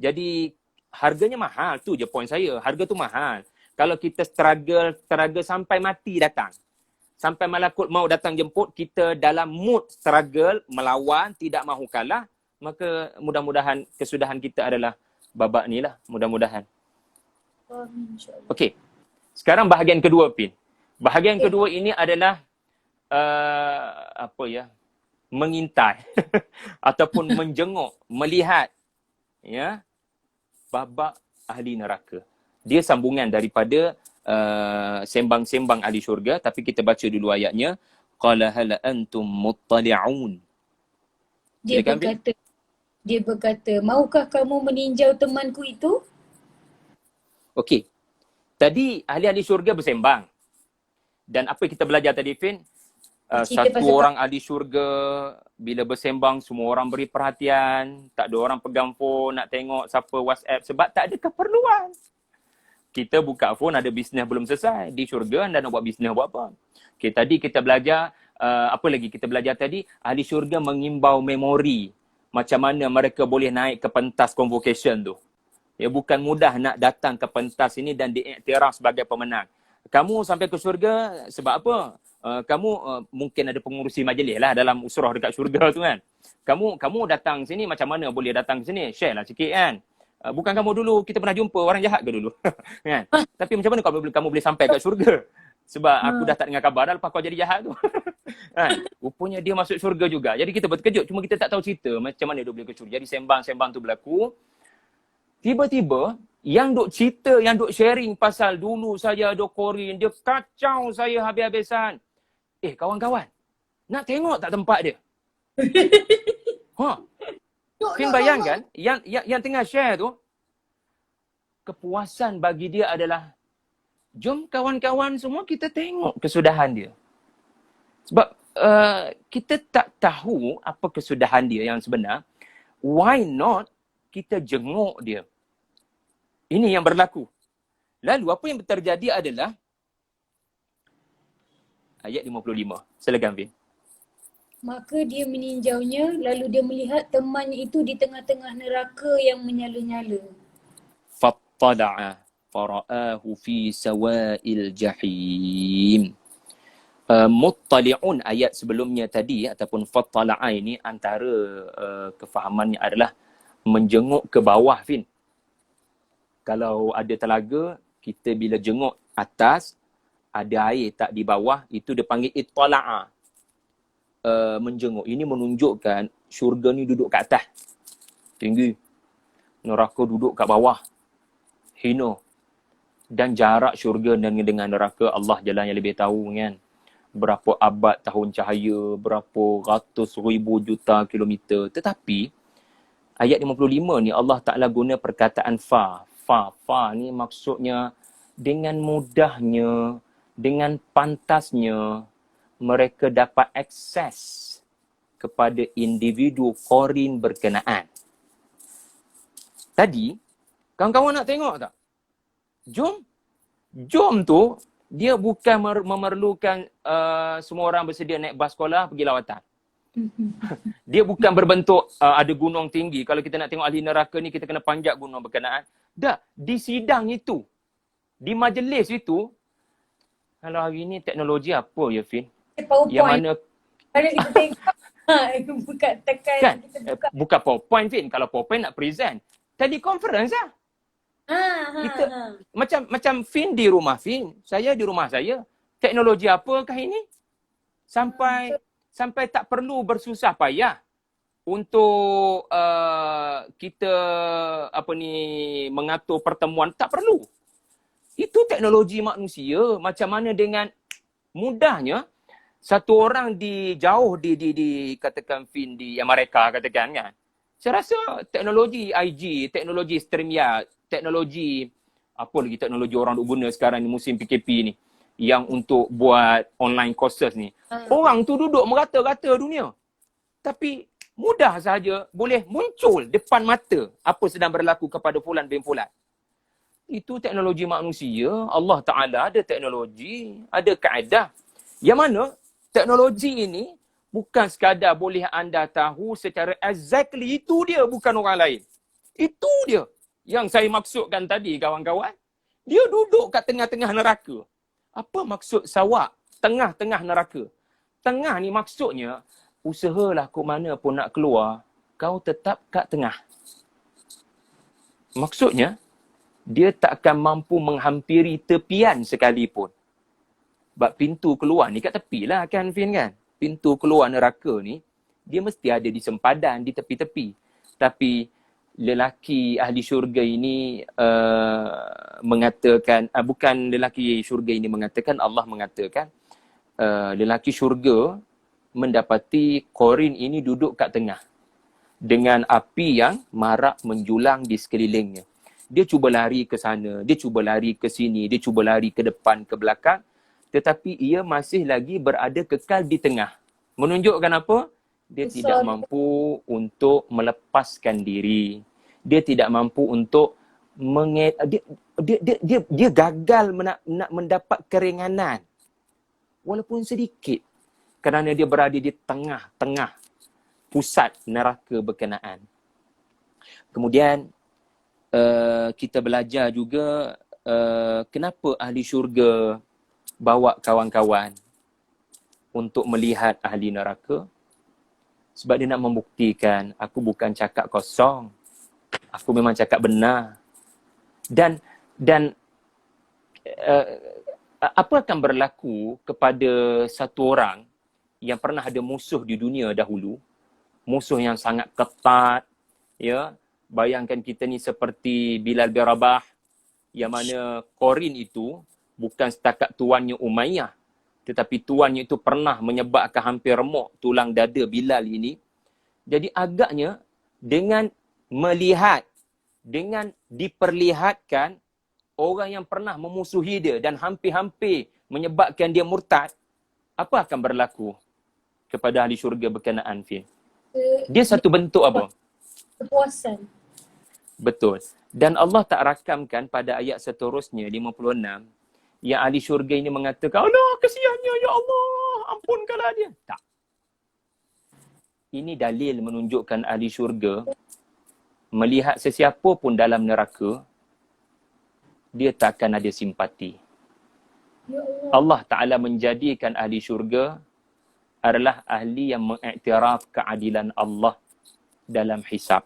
Jadi harganya mahal, tu je poin saya. Harga tu mahal. Kalau kita struggle sampai mati datang. Sampai malakut maut datang jemput, kita dalam mood struggle, melawan, tidak mahu kalah, maka mudah-mudahan kesudahan kita adalah babak ni lah. Mudah-mudahan. Okey. Sekarang bahagian kedua, Pin. Bahagian kedua ini adalah mengintai ataupun menjenguk, melihat ya babak ahli neraka. Dia sambungan daripada sembang-sembang ahli syurga, tapi kita baca dulu ayatnya. Qala hal antum muttali'un. Dia berkata, maukah kamu meninjau temanku itu? Okey. Tadi ahli-ahli syurga bersembang. Dan apa kita belajar tadi, Fin? Cerita satu pasal orang ahli syurga, bila bersembang semua orang beri perhatian, tak ada orang pegang phone nak tengok siapa WhatsApp sebab tak ada keperluan. Kita buka phone ada bisnes belum selesai. Di syurga anda nak buat bisnes buat apa? Okay, tadi kita belajar, apa lagi kita belajar tadi? Ahli syurga mengimbau memori. Macam mana mereka boleh naik ke pentas convocation tu. Ya, bukan mudah nak datang ke pentas ini dan diiktiraf sebagai pemenang. Kamu sampai ke syurga sebab apa? Kamu mungkin ada pengurusi majlis lah dalam usrah dekat syurga tu kan. Kamu datang sini macam mana boleh datang ke sini? Share lah sikit kan. Bukan kamu dulu, kita pernah jumpa orang jahat ke dulu? Kan? Tapi macam mana kamu boleh sampai kat syurga? Sebab aku dah tak dengar kabar dah lepas kau jadi jahat tu. Kan? Rupanya dia masuk syurga juga. Jadi kita berterkejut, cuma kita tak tahu cerita macam mana dia boleh ke syurga. Jadi sembang-sembang tu berlaku. Tiba-tiba, yang duk cerita, yang duk sharing pasal dulu saya ada Korin, dia kacau saya habis-habisan. Kawan-kawan, nak tengok tak tempat dia? Fin bayangkan, yang tengah share tu, kepuasan bagi dia adalah, jom kawan-kawan semua kita tengok kesudahan dia. Sebab kita tak tahu apa kesudahan dia yang sebenar. Why not kita jenguk dia? Ini yang berlaku. Lalu apa yang terjadi adalah ayat 55. Silakan Fin. Maka dia meninjaunya, lalu dia melihat temannya itu di tengah-tengah neraka yang menyala-nyala. Fattala'a fara'ahu fi sawa'il jahim. Muttali'un ayat sebelumnya tadi ataupun fattala'a ini antara kefahamannya adalah menjenguk ke bawah, Fin. Kalau ada telaga, kita bila jenguk atas, ada air tak di bawah, itu dia panggil ittala'a. Menjenguk. Ini menunjukkan syurga ni duduk kat atas. Tinggi. Neraka duduk kat bawah. Hina. Dan jarak syurga dengan neraka Allah jalan yang lebih tahu kan. Berapa abad tahun cahaya, berapa ratus ribu juta kilometer. Tetapi, ayat 55 ni Allah Ta'ala guna perkataan fa. Fa ni maksudnya dengan mudahnya, dengan pantasnya, mereka dapat akses kepada individu Korin berkenaan. Tadi, kawan-kawan nak tengok tak? Jom tu, dia bukan memerlukan semua orang bersedia naik bas sekolah pergi lawatan. Dia bukan berbentuk ada gunung tinggi. Kalau kita nak tengok ahli neraka ni, kita kena panjat gunung berkenaan. Dah, di sidang itu, di majlis itu, kalau hari ni teknologi apa ya, Fin? PowerPoint. Yang mana Kalau kita tengok, buka tekan, kan? kita buka. Bukan PowerPoint, Fin. Kalau PowerPoint nak present. Teleconference lah. Kita macam Fin di rumah Fin. Saya di rumah saya. Teknologi apakah ini? Sampai tak perlu bersusah payah untuk kita mengatur pertemuan. Tak perlu. Itu teknologi manusia. Macam mana dengan mudahnya satu orang jauh di katakan Fin di Amerika katakan kan. Saya rasa teknologi IG, teknologi StreamYard, teknologi apa lagi teknologi orang duk guna sekarang ni musim PKP ni yang untuk buat online courses ni. Orang tu duduk merata-rata dunia. Tapi mudah sahaja boleh muncul depan mata apa sedang berlaku kepada fulan bin fulan. Itu teknologi manusia. Allah Ta'ala ada teknologi, ada kaedah. Yang mana teknologi ini bukan sekadar boleh anda tahu secara exactly itu dia, bukan orang lain. Itu dia yang saya maksudkan tadi kawan-kawan. Dia duduk kat tengah-tengah neraka. Apa maksud sawak? Tengah-tengah neraka. Tengah ni maksudnya usahalah kau mana pun nak keluar, kau tetap kat tengah. Maksudnya dia tak akan mampu menghampiri tepian sekalipun. Sebab pintu keluar ni kat tepi lah kan Fin kan. Pintu keluar neraka ni, dia mesti ada di sempadan, di tepi-tepi. Tapi lelaki ahli syurga ini mengatakan, bukan lelaki syurga ini mengatakan, Allah mengatakan, lelaki syurga mendapati Korin ini duduk kat tengah. Dengan api yang marak menjulang di sekelilingnya. Dia cuba lari ke sana, dia cuba lari ke sini, dia cuba lari ke depan, ke belakang. tetapi ia masih lagi berada kekal di tengah. Menunjukkan apa? Dia tidak mampu untuk melepaskan diri. Dia tidak mampu untuk dia gagal nak mendapat keringanan walaupun sedikit kerana dia berada di tengah-tengah pusat neraka berkenaan. Kemudian kita belajar juga kenapa ahli syurga bawa kawan-kawan untuk melihat ahli neraka. Sebab dia nak membuktikan, aku bukan cakap kosong. Aku memang cakap benar. Dan apa akan berlaku kepada satu orang yang pernah ada musuh di dunia dahulu, musuh yang sangat ketat, ya. Bayangkan kita ni seperti Bilal bin Rabah, yang mana Qarin itu bukan setakat tuannya Umayyah, tetapi tuannya itu pernah menyebabkan hampir remuk tulang dada Bilal ini. Jadi agaknya dengan melihat, dengan diperlihatkan orang yang pernah memusuhi dia dan hampir-hampir menyebabkan dia murtad, apa akan berlaku kepada ahli syurga berkenaan, Fin? Dia satu bentuk apa? Kepuasan. Betul. Dan Allah tak rakamkan pada ayat seterusnya, 56, yang ahli syurga ini mengatakan, Allah, kesiannya, ya Allah, ampunkanlah dia. Tak. Ini dalil menunjukkan ahli syurga melihat sesiapa pun dalam neraka, dia tak akan ada simpati. Ya Allah. Allah Ta'ala menjadikan ahli syurga adalah ahli yang mengiktiraf keadilan Allah dalam hisab.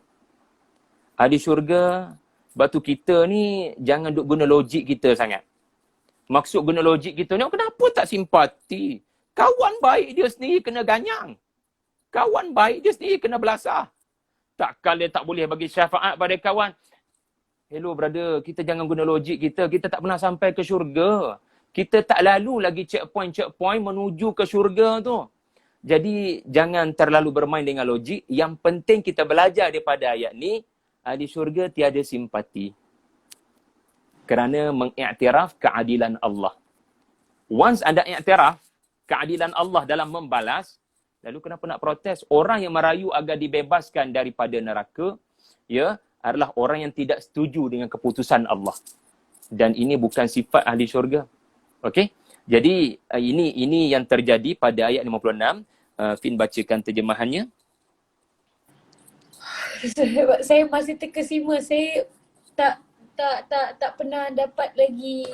Ahli syurga, batu kita ni jangan duk guna logik kita sangat. Maksud guna logik kita ni, kenapa tak simpati? Kawan baik dia sendiri kena ganyang. Kawan baik dia sendiri kena belasah. Takkan dia tak boleh bagi syafaat pada kawan. Hello brother, kita jangan guna logik kita. Kita tak pernah sampai ke syurga. Kita tak lalu lagi checkpoint menuju ke syurga tu. Jadi jangan terlalu bermain dengan logik. Yang penting kita belajar daripada ayat ni, ahli syurga tiada simpati. Kerana mengiktiraf keadilan Allah. Once anda iktiraf keadilan Allah dalam membalas, lalu kenapa nak protes? Orang yang merayu agar dibebaskan daripada neraka, ya, adalah orang yang tidak setuju dengan keputusan Allah. Dan ini bukan sifat ahli syurga. Okey? Jadi ini yang terjadi pada ayat 56. Fin bacakan terjemahannya. Saya masih terkesima. Saya tak pernah dapat lagi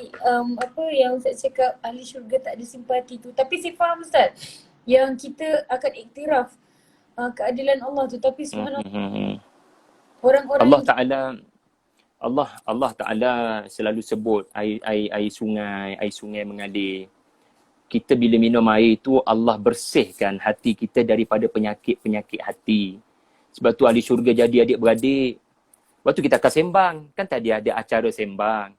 apa yang Ustaz cakap, ahli syurga tak ada simpati tu. Tapi saya faham Ustaz yang kita akan iktiraf keadilan Allah tu, tapi subhanallah orang-orang Allah Ta'ala selalu sebut air sungai mengalir. Kita bila minum air itu, Allah bersihkan hati kita daripada penyakit-penyakit hati. Sebab tu ahli syurga jadi adik-beradik. Lepas tu kita akan sembang. Kan tadi ada acara sembang.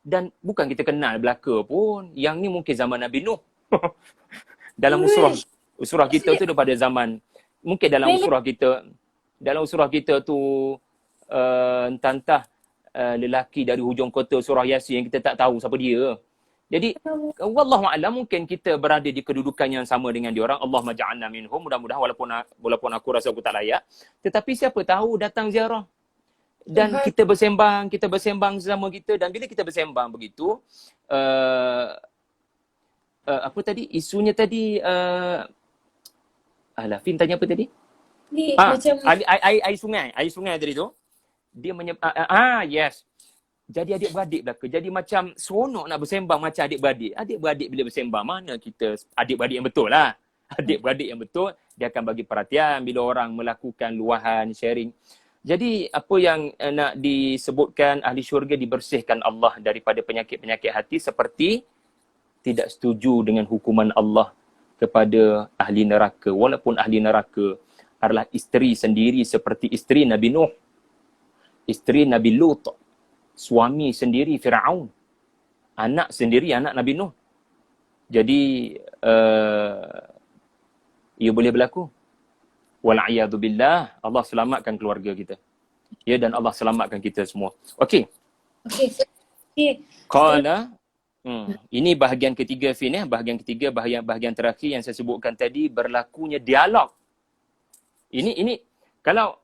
Dan bukan kita kenal belaka pun. Yang ni mungkin zaman Nabi Nuh. Dalam usrah kita tu daripada zaman, mungkin dalam usrah kita tu entah lelaki dari hujung kota surah Yasin yang kita tak tahu siapa dia. Jadi wallahu a'lam, mungkin kita berada di kedudukan yang sama dengan diorang. Allah maja'alna minhum, mudah-mudahan walaupun aku rasa aku tak layak, tetapi siapa tahu datang ziarah dan kita bersembang sesama kita. Dan bila kita bersembang begitu, apa tadi isunya tadi, Fin tanya apa tadi? Ni macam air sungai tadi tu dia yes. Jadi adik-beradik belaka. Jadi macam seronok nak bersembang macam adik-beradik. Adik-beradik bila bersembang, mana kita adik-beradik yang betul lah. Adik-beradik yang betul, dia akan bagi perhatian bila orang melakukan luahan, sharing. Jadi apa yang nak disebutkan, ahli syurga dibersihkan Allah daripada penyakit-penyakit hati seperti tidak setuju dengan hukuman Allah kepada ahli neraka. Walaupun ahli neraka adalah isteri sendiri seperti isteri Nabi Nuh, isteri Nabi Lut, suami sendiri Firaun, anak sendiri anak Nabi Nuh. Jadi ia boleh berlaku. Wal'iyadu billah, Allah selamatkan keluarga kita. Ya, dan Allah selamatkan kita semua. Okey. okey. Qala Ini bahagian ketiga, Fin, ya. Bahagian ketiga, bahagian terakhir yang saya sebutkan tadi, berlakunya dialog. Ini kalau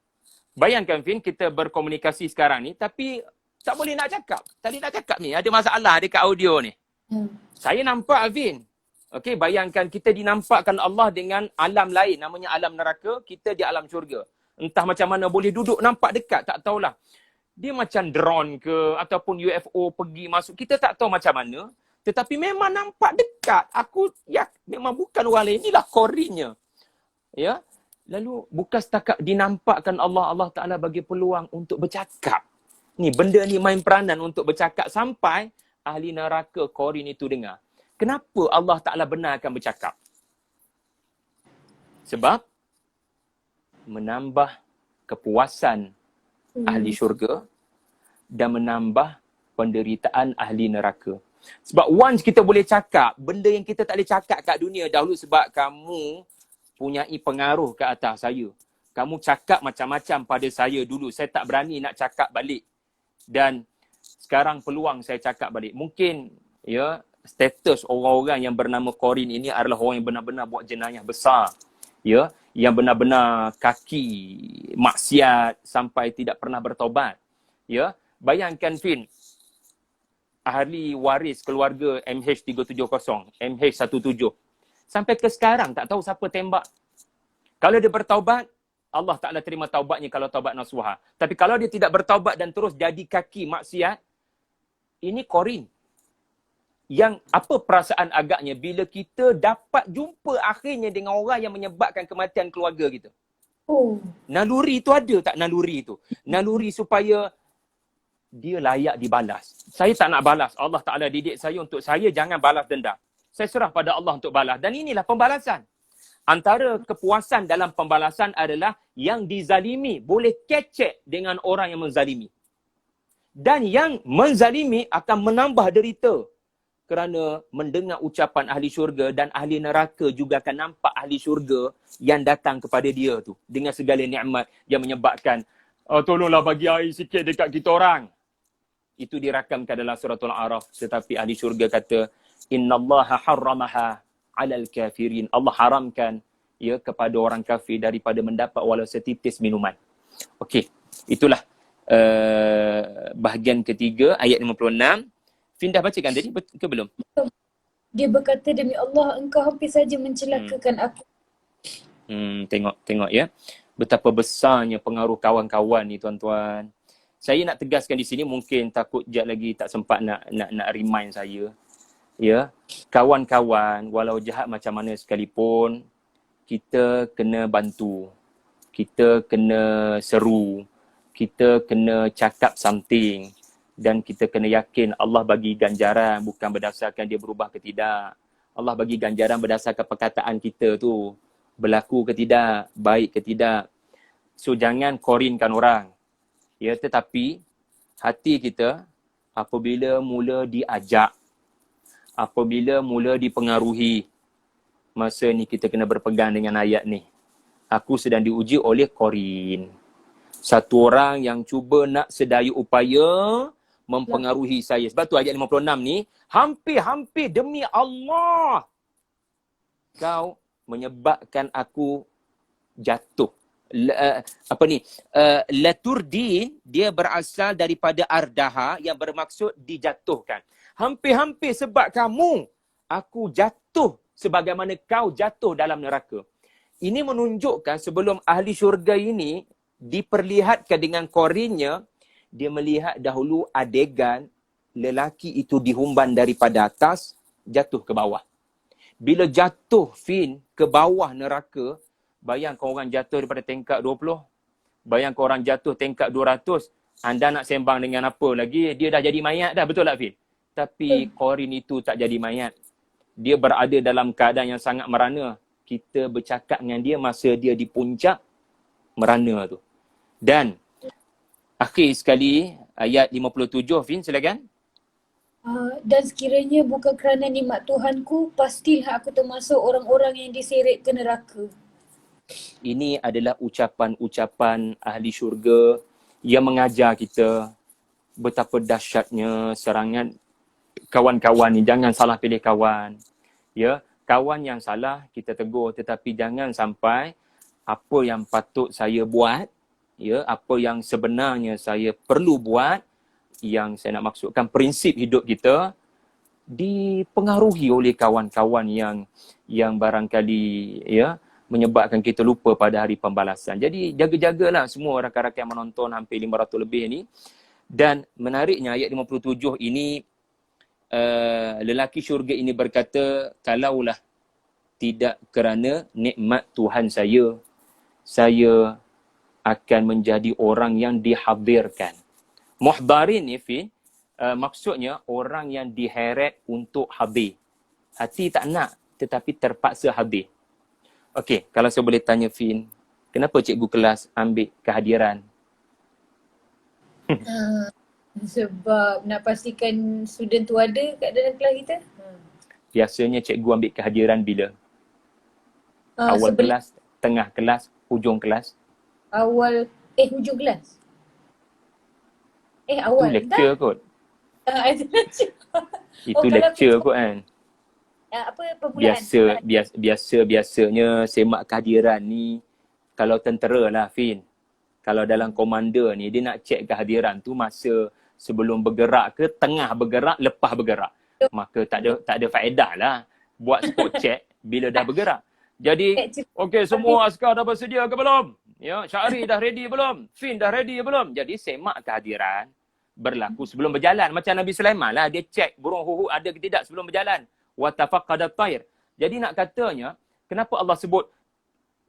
bayangkan, Fin, kita berkomunikasi sekarang ni, tapi tak boleh nak cakap. Tadi nak cakap ni, ada masalah dekat audio ni. Saya nampak, Fin. Okey, bayangkan kita dinampakkan Allah dengan alam lain, namanya alam neraka, kita di alam syurga. Entah macam mana boleh duduk nampak dekat, tak tahulah. Dia macam drone ke ataupun UFO pergi masuk, kita tak tahu macam mana, tetapi memang nampak dekat. Aku memang bukan orang lain, inilah Korinnya. Ya. Lalu bukan setakat dinampakkan Allah Taala bagi peluang untuk bercakap. Ni benda ni main peranan untuk bercakap sampai ahli neraka Korin itu dengar. Kenapa Allah Ta'ala benarkan bercakap? Sebab menambah kepuasan ahli syurga dan menambah penderitaan ahli neraka. Sebab once kita boleh cakap, benda yang kita tak boleh cakap kat dunia dahulu sebab kamu punyai pengaruh ke atas saya. Kamu cakap macam-macam pada saya dulu. Saya tak berani nak cakap balik. Dan sekarang peluang saya cakap balik. Mungkin ya, status orang-orang yang bernama Korin ini adalah orang yang benar-benar buat jenayah besar, ya, yang benar-benar kaki maksiat sampai tidak pernah bertaubat, ya. Bayangkan, Fin, ahli waris keluarga MH370, MH17, sampai ke sekarang tak tahu siapa tembak. Kalau dia bertaubat, Allah Ta'ala terima taubatnya kalau taubat nasuha. Tapi kalau dia tidak bertaubat dan terus jadi kaki maksiat, ini Korin. Yang apa perasaan agaknya bila kita dapat jumpa akhirnya dengan orang yang menyebabkan kematian keluarga kita. Naluri itu ada tak naluri itu? Naluri supaya dia layak dibalas. Saya tak nak balas. Allah Ta'ala didik saya untuk saya jangan balas dendam. Saya serah pada Allah untuk balas. Dan inilah pembalasan. Antara kepuasan dalam pembalasan adalah yang dizalimi boleh kecek dengan orang yang menzalimi. Dan yang menzalimi akan menambah derita. Kerana mendengar ucapan ahli syurga dan ahli neraka juga akan nampak ahli syurga yang datang kepada dia tu. Dengan segala nikmat yang menyebabkan, tolonglah bagi air sikit dekat kita orang. Itu dirakamkan dalam suratul A'raf. Tetapi ahli syurga kata, innallaha harramaha alal kafirin. Allah haramkan ya kepada orang kafir daripada mendapat walau setitis minuman. Okey, itulah bahagian ketiga ayat 56. Fin dah bacakan tadi ke belum? Dia berkata, demi Allah engkau hampir saja mencelakakan aku. Tengok ya. Betapa besarnya pengaruh kawan-kawan ni, tuan-tuan. Saya nak tegaskan di sini, mungkin takut jap lagi tak sempat nak remind saya. Ya, kawan-kawan walau jahat macam mana sekalipun, kita kena bantu. Kita kena seru. Kita kena cakap something. Dan kita kena yakin Allah bagi ganjaran bukan berdasarkan dia berubah ke tidak. Allah bagi ganjaran berdasarkan perkataan kita tu. Berlaku ke tidak, baik ke tidak. So jangan korinkan orang. Ya, tetapi hati kita apabila mula diajak, apabila mula dipengaruhi, masa ni kita kena berpegang dengan ayat ni. Aku sedang diuji oleh Korin. Satu orang yang cuba nak sedaya upaya mempengaruhi saya. Sebab tu ayat 56 ni, hampir-hampir demi Allah kau menyebabkan aku jatuh. Laturdin, dia berasal daripada ardaha yang bermaksud dijatuhkan. Hampir-hampir sebab kamu, aku jatuh sebagaimana kau jatuh dalam neraka. Ini menunjukkan sebelum ahli syurga ini diperlihatkan dengan korinnya, dia melihat dahulu adegan lelaki itu dihumban daripada atas, jatuh ke bawah. Bila jatuh, Fin, ke bawah neraka, bayangkan orang jatuh daripada tingkat 20, bayangkan orang jatuh tingkat 200, anda nak sembang dengan apa lagi? Dia dah jadi mayat dah, betul tak, Fin? Tapi Korin itu tak jadi mayat. Dia berada dalam keadaan yang sangat merana. Kita bercakap dengan dia masa dia di puncak merana tu. Dan akhir sekali, ayat 57, Fin, silakan. Dan sekiranya bukan kerana nikmat Tuhanku, pastilah aku termasuk orang-orang yang diseret ke neraka. Ini adalah ucapan-ucapan ahli syurga yang mengajar kita betapa dahsyatnya serangan kawan-kawan ni jangan salah pilih kawan. Ya, kawan yang salah kita tegur, tetapi jangan sampai apa yang patut saya buat, ya, apa yang sebenarnya saya perlu buat, yang saya nak maksudkan prinsip hidup kita dipengaruhi oleh kawan-kawan yang barangkali ya menyebabkan kita lupa pada hari pembalasan. Jadi jaga-jagalah semua rakan-rakan yang menonton hampir 500 lebih ni. Dan menariknya ayat 57 ini lelaki syurga ini berkata, kalaulah tidak kerana nikmat Tuhan saya akan menjadi orang yang dihadirkan. Muhdarin ni Fin, maksudnya orang yang diheret untuk hadir. Hati tak nak tetapi terpaksa hadir. Okey, kalau saya boleh tanya Fin, kenapa cikgu kelas ambil kehadiran? Sebab nak pastikan student tu ada kat dalam kelas kita. Biasanya cikgu ambil kehadiran bila? Awal kelas, tengah kelas, hujung kelas? Hujung kelas. Awal. Itu lecture kot. Itu lecture. Itu lecture kot kan. Permulaan? Biasanya semak kehadiran ni kalau tentera lah Fin. Kalau dalam komander ni dia nak cek kehadiran tu masa sebelum bergerak ke, tengah bergerak, lepas bergerak. Maka tak ada faedah lah buat spot check bila dah bergerak. Jadi, okey, semua askar dah bersedia ke belum? Ya, Syahri dah ready belum? Fin dah ready belum? Jadi semak kehadiran berlaku sebelum berjalan. Macam Nabi Sulaiman lah, dia cek burung huhu ada ke tidak sebelum berjalan. Wa tafaqqadat tayr. Jadi nak katanya, kenapa Allah sebut,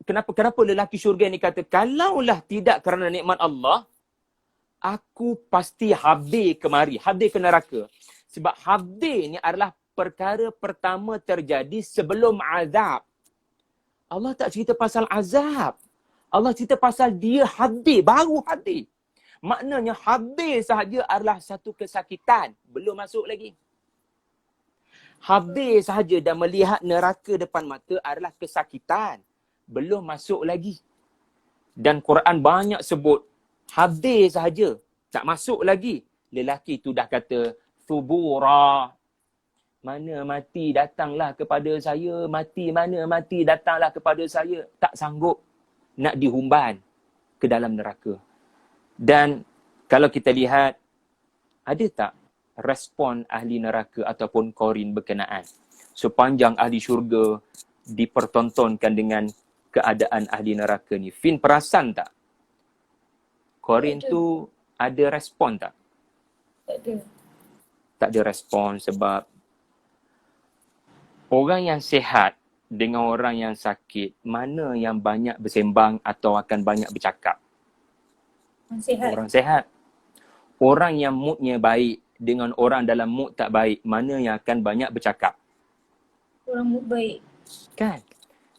kenapa lelaki syurga ni kata, kalaulah tidak kerana nikmat Allah, aku pasti habis kemari, habis ke neraka. Sebab habis ni adalah perkara pertama terjadi sebelum azab. Allah tak cerita pasal azab. Allah cerita pasal dia habis, baru habis. Maknanya habis sahaja adalah satu kesakitan. Belum masuk lagi. Habis sahaja dan melihat neraka depan mata adalah kesakitan. Belum masuk lagi. Dan Quran banyak sebut, habis sahaja, tak masuk lagi. Lelaki tu dah kata, subura. Mana mati datanglah kepada saya, mati mana mati datanglah kepada saya. Tak sanggup nak dihumban ke dalam neraka. Dan kalau kita lihat, ada tak respon ahli neraka ataupun korin berkenaan? Sepanjang ahli syurga dipertontonkan dengan keadaan ahli neraka ni. Fin perasan tak? Korin tu ada respon tak? Tak ada. Tak ada respon sebab orang yang sihat dengan orang yang sakit, mana yang banyak bersembang atau akan banyak bercakap? Orang sihat. Orang yang moodnya baik dengan orang dalam mood tak baik, mana yang akan banyak bercakap? Orang mood baik. Kan?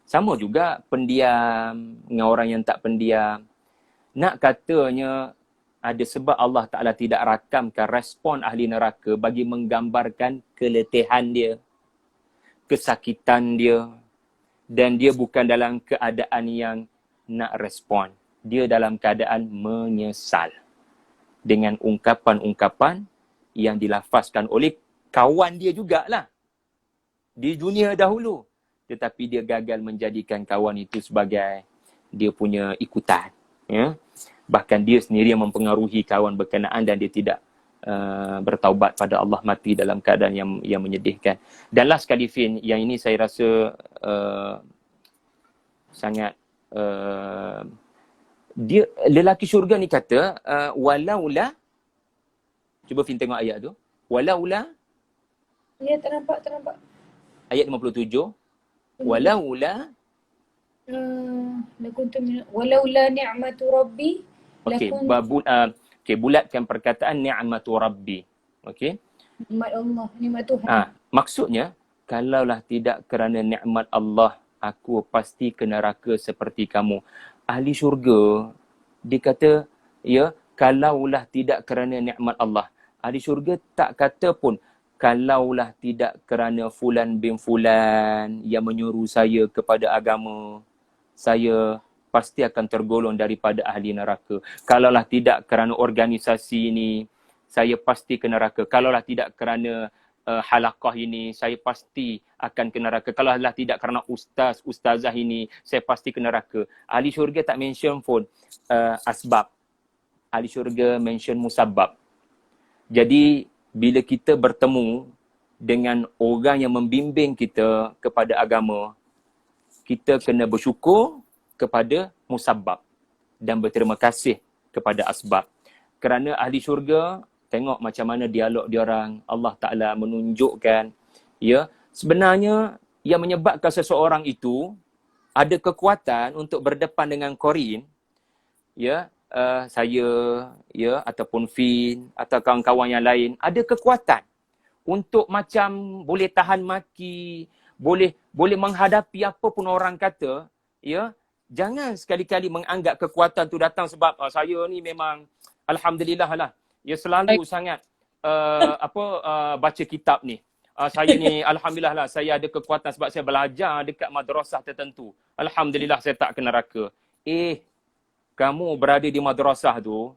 Sama juga pendiam dengan orang yang tak pendiam. Nak katanya ada sebab Allah Ta'ala tidak rakamkan respon ahli neraka bagi menggambarkan keletihan dia, kesakitan dia, dan dia bukan dalam keadaan yang nak respon. Dia dalam keadaan menyesal dengan ungkapan-ungkapan yang dilafazkan oleh kawan dia jugalah di dunia dahulu. Tetapi dia gagal menjadikan kawan itu sebagai dia punya ikutan. Ya? Bahkan dia sendiri yang mempengaruhi kawan berkenaan dan dia tidak bertaubat pada Allah, mati dalam keadaan yang menyedihkan. Dan last sekali Fin, yang ini saya rasa sangat dia lelaki syurga ni kata walaula, cuba Fin tengok ayat tu, walaula, Ya, tak nampak. ayat 57, walaula walaula ni'matu rabbi okey, bulatkan perkataan ni'matu rabbi. Okey. Nikmat Allah, nikmat Tuhan. Maksudnya kalaulah tidak kerana nikmat Allah, aku pasti ke neraka seperti kamu. Ahli syurga dia kata, ya, kalaulah tidak kerana nikmat Allah. Ahli syurga tak kata pun kalaulah tidak kerana fulan bin fulan yang menyuruh saya kepada agama, saya pasti akan tergolong daripada ahli neraka. Kalaulah tidak kerana organisasi ini, saya pasti ke neraka. Kalaulah tidak kerana halaqah ini, saya pasti akan ke neraka. Kalau lah tidak kerana ustazah ini, saya pasti ke neraka. Ahli syurga tak mention pun asbab. Ahli syurga mention musabab. Jadi bila kita bertemu dengan orang yang membimbing kita kepada agama, kita kena bersyukur kepada musabab dan berterima kasih kepada asbab. Kerana ahli syurga, tengok macam mana dialog diorang, Allah Ta'ala menunjukkan, ya, sebenarnya yang menyebabkan seseorang itu ada kekuatan untuk berdepan dengan Qorin, ya, saya, ya, ataupun Fin, atau kawan-kawan yang lain, ada kekuatan untuk macam boleh tahan maki, boleh menghadapi apa pun orang kata, ya. Jangan sekali-kali menganggap kekuatan tu datang sebab saya ni memang alhamdulillah lah, ya, selalu sangat baca kitab ni. Saya ni alhamdulillah lah, saya ada kekuatan sebab saya belajar dekat madrasah tertentu. Alhamdulillah saya tak ke neraka. Kamu berada di madrasah tu,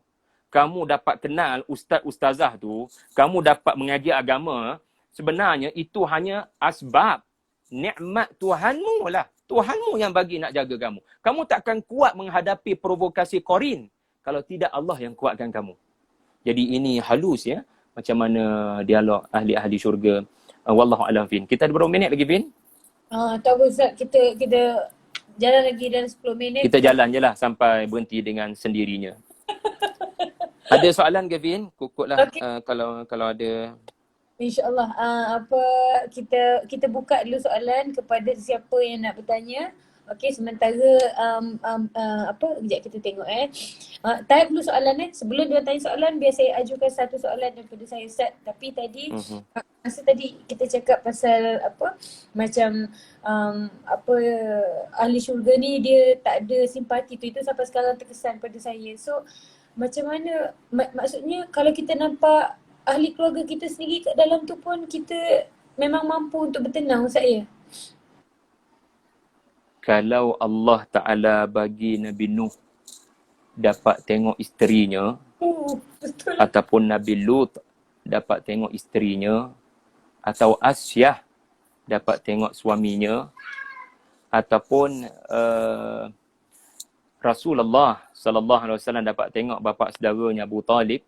kamu dapat kenal ustaz-ustazah tu, kamu dapat mengaji agama, sebenarnya itu hanya asbab. Nikmat Tuhanmu lah. Tuhanmu yang bagi nak jaga kamu. Kamu takkan kuat menghadapi provokasi Qorin kalau tidak Allah yang kuatkan kamu. Jadi ini halus, ya, macam mana dialog ahli-ahli syurga. Wallahu a'lam. Fin. Kita ada berapa minit lagi, Fin? Tak apa Ustaz, kita jalan lagi dalam 10 minit. Kita jalan je lah sampai berhenti dengan sendirinya. Ada soalan ke, Fin? Kukutlah Okay. Kalau ada. InsyaAllah kita buka dulu soalan kepada siapa yang nak bertanya. Okey, sementara kejap kita tengok type dulu soalan sebelum dia tanya soalan, biar saya ajukan satu soalan daripada saya Ustaz. Tapi tadi masa tadi kita cakap pasal macam ahli syurga ni dia tak ada simpati tu, itu sampai sekarang terkesan pada saya. So macam mana maksudnya kalau kita nampak ahli keluarga kita sendiri kat dalam tu pun kita memang mampu untuk bertenang, Ustaz, ya? Kalau Allah Ta'ala bagi Nabi Nuh dapat tengok isterinya, Betul. ataupun Nabi Lut dapat tengok isterinya, atau Asyah dapat tengok suaminya, ataupun Rasulullah sallallahu alaihi wasallam dapat tengok bapa saudaranya Abu Talib,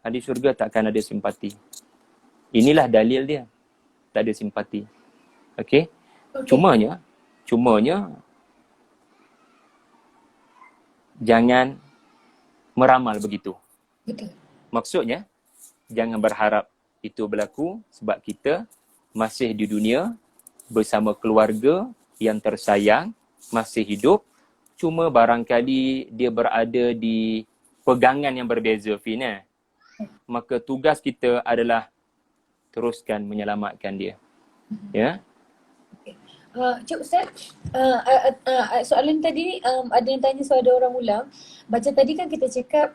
ahli syurga takkan ada simpati. Inilah dalil dia. Tak ada simpati. Okey? Cumanya jangan meramal begitu. Betul. Maksudnya, jangan berharap itu berlaku sebab kita masih di dunia bersama keluarga yang tersayang, masih hidup. Cuma barangkali dia berada di pegangan yang berbeza, Fin. Maka tugas kita adalah teruskan menyelamatkan dia. Ya. Cik Ustaz, soalan tadi ada yang tanya, so ada orang ulang. Macam tadi kan kita cakap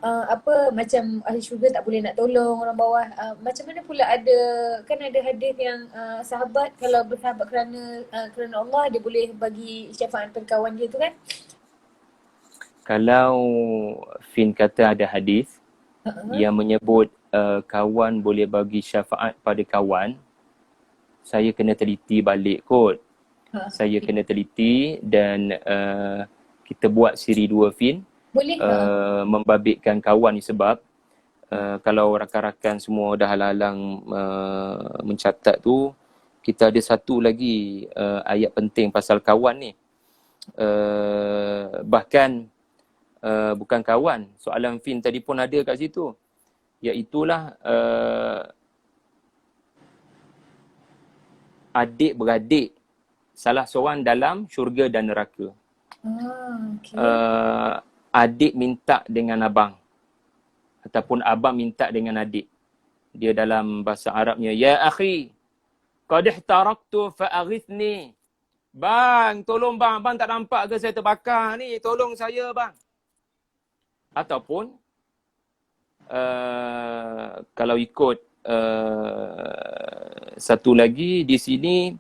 macam ahli syurga tak boleh nak tolong orang bawah. Macam mana pula ada hadis yang sahabat kalau bersahabat kerana Allah, dia boleh bagi syafaat pada kawan dia tu kan? Kalau Fin kata ada hadis yang menyebut kawan boleh bagi syafaat pada kawan, saya kena teliti balik kot. Saya kena teliti dan kita buat siri 2, Fin. Boleh. Membabitkan kawan ni sebab kalau rakan-rakan semua dah halang mencatat tu, kita ada satu lagi ayat penting pasal kawan ni. Bahkan bukan kawan, soalan Fin tadi pun ada kat situ, iaitulah adik-beradik salah seorang dalam syurga dan neraka. Okay. Adik minta dengan abang ataupun abang minta dengan adik. Dia dalam bahasa Arabnya, ya akhi qad ihtaraktu fa'aghithni. Bang, tolong bang, abang tak nampak ke saya terbakar ni, tolong saya bang. Ataupun kalau ikut satu lagi di sini,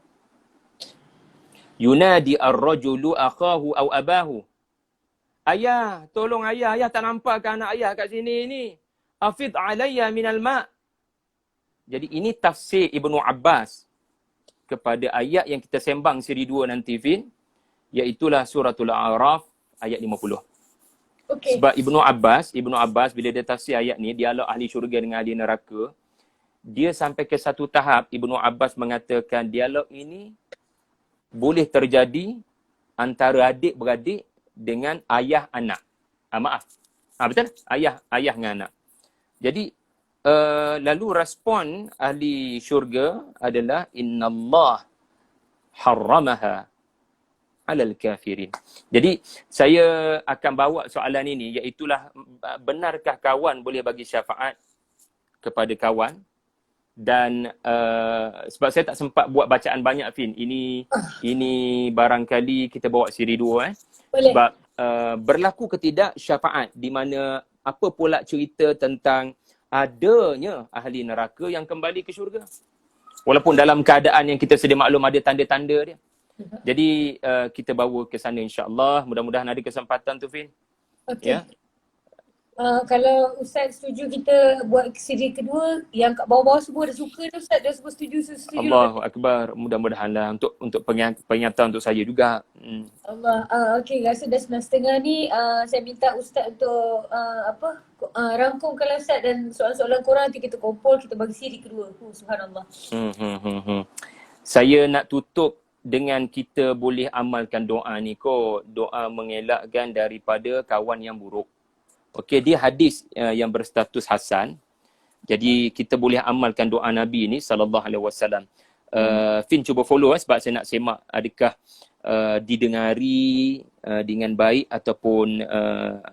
yunadi ar-rajulu akhahu aw abahu. Ayah, tolong ayah tak nampak ke anak ayah kat sini ni? Afid alayya minal ma'. Jadi ini tafsir Ibnu Abbas kepada ayat yang kita sembang siri 2 nanti, Fin, iaitulah suratul A'raf ayat 50. Okey. Sebab Ibnu Abbas bila dia tafsir ayat ni, dialog ahli syurga dengan ahli neraka, dia sampai ke satu tahap Ibnu Abbas mengatakan dialog ini boleh terjadi antara adik-beradik dengan ayah anak. Betul? Ayah dengan anak. Jadi lalu respon ahli syurga adalah innallah harramaha alal kafirin. Jadi saya akan bawa soalan ini, iaitulah benarkah kawan boleh bagi syafaat kepada kawan? Dan sebab saya tak sempat buat bacaan banyak, Fin. Ini barangkali kita bawa siri 2 Boleh. Sebab berlaku ke tidak syafaat, di mana apa pula cerita tentang adanya ahli neraka yang kembali ke syurga. Walaupun dalam keadaan yang kita sedia maklum ada tanda-tanda dia. Jadi kita bawa ke sana insya-Allah. Mudah-mudahan ada kesempatan tu, Fin. Okey. Ya. Kalau Ustaz setuju kita buat siri kedua, yang kat bawah-bawah semua dah suka dah Ustaz, dah semua setuju. Allahu Akbar. Mudah-mudahanlah untuk peringatan untuk saya juga. Allah. Okey, rasa dah 9:30 ni, saya minta Ustaz untuk rangkumkan Ustaz, dan soalan-soalan korang nanti kita kumpul, kita bagi siri kedua. Subhanallah. Saya nak tutup dengan kita boleh amalkan doa ni kot. Doa mengelakkan daripada kawan yang buruk. Okey, dia hadis yang berstatus hasan. Jadi kita boleh amalkan doa Nabi ni sallallahu alaihi wasallam. Fin cuba follow sebab saya nak semak adakah didengari dengan baik ataupun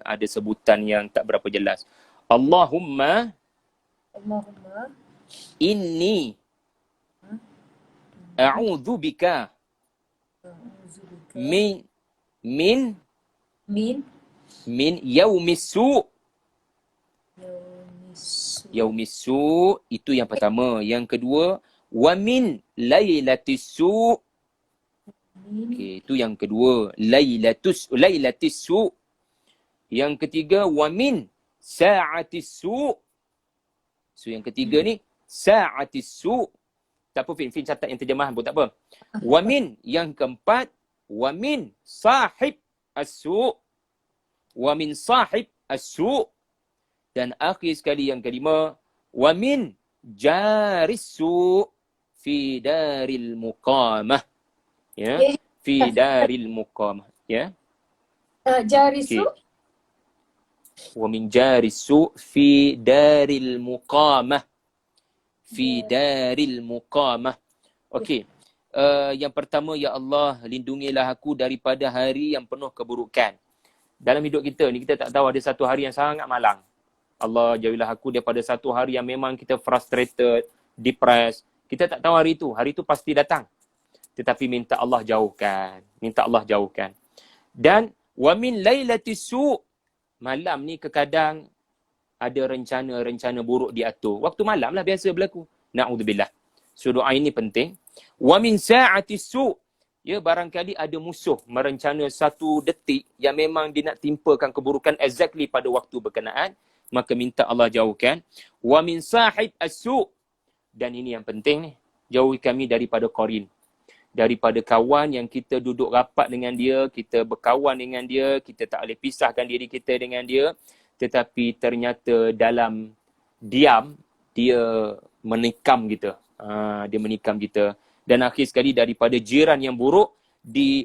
ada sebutan yang tak berapa jelas. Allahumma inni a'udzu bika min yaumis su'. Yaumis su' itu yang pertama. Yang kedua, wa min lailatis su'. Okey, itu yang kedua, lailatis su'. Yang ketiga, wa min sa'atis su'. So yang ketiga ni sa'atis su'. Tak apa, Fin catat yang terjemahan pun tak apa. Wa min, yang keempat, wa min sahib as-su'. Wa min sahib as-su'. Dan akhir sekali yang kelima, wa min jaris su' fi daril muqamah. Ya, fi daril muqamah, ya. Jaris su'. Wa min jaris su' fi daril muqamah. Fi daril muqamah. Okey. Yang pertama, ya Allah, lindungilah aku daripada hari yang penuh keburukan. Dalam hidup kita ni, kita tak tahu ada satu hari yang sangat malang. Allah, jauhilah aku daripada satu hari yang memang kita frustrated, depressed. Kita tak tahu hari itu. Hari itu pasti datang. Tetapi minta Allah jauhkan. Minta Allah jauhkan. Dan wa min lailatis su'. Malam ni kekadang ada rencana-rencana buruk diatur. Waktu malam lah biasa berlaku. Na'udzubillah. So doa ini penting. Wa min sa'atis su'. Ya, barangkali ada musuh merencana satu detik yang memang dia nak timpakan keburukan exactly pada waktu berkenaan. Maka minta Allah jauhkan. Wa min sahib as-su'. Dan ini yang penting ni. Jauhi kami daripada qarin. Daripada kawan yang kita duduk rapat dengan dia, kita berkawan dengan dia, kita tak boleh pisahkan diri kita dengan dia. Tetapi ternyata dalam diam, dia menikam kita. Dia menikam kita. Dan akhir sekali daripada jiran yang buruk di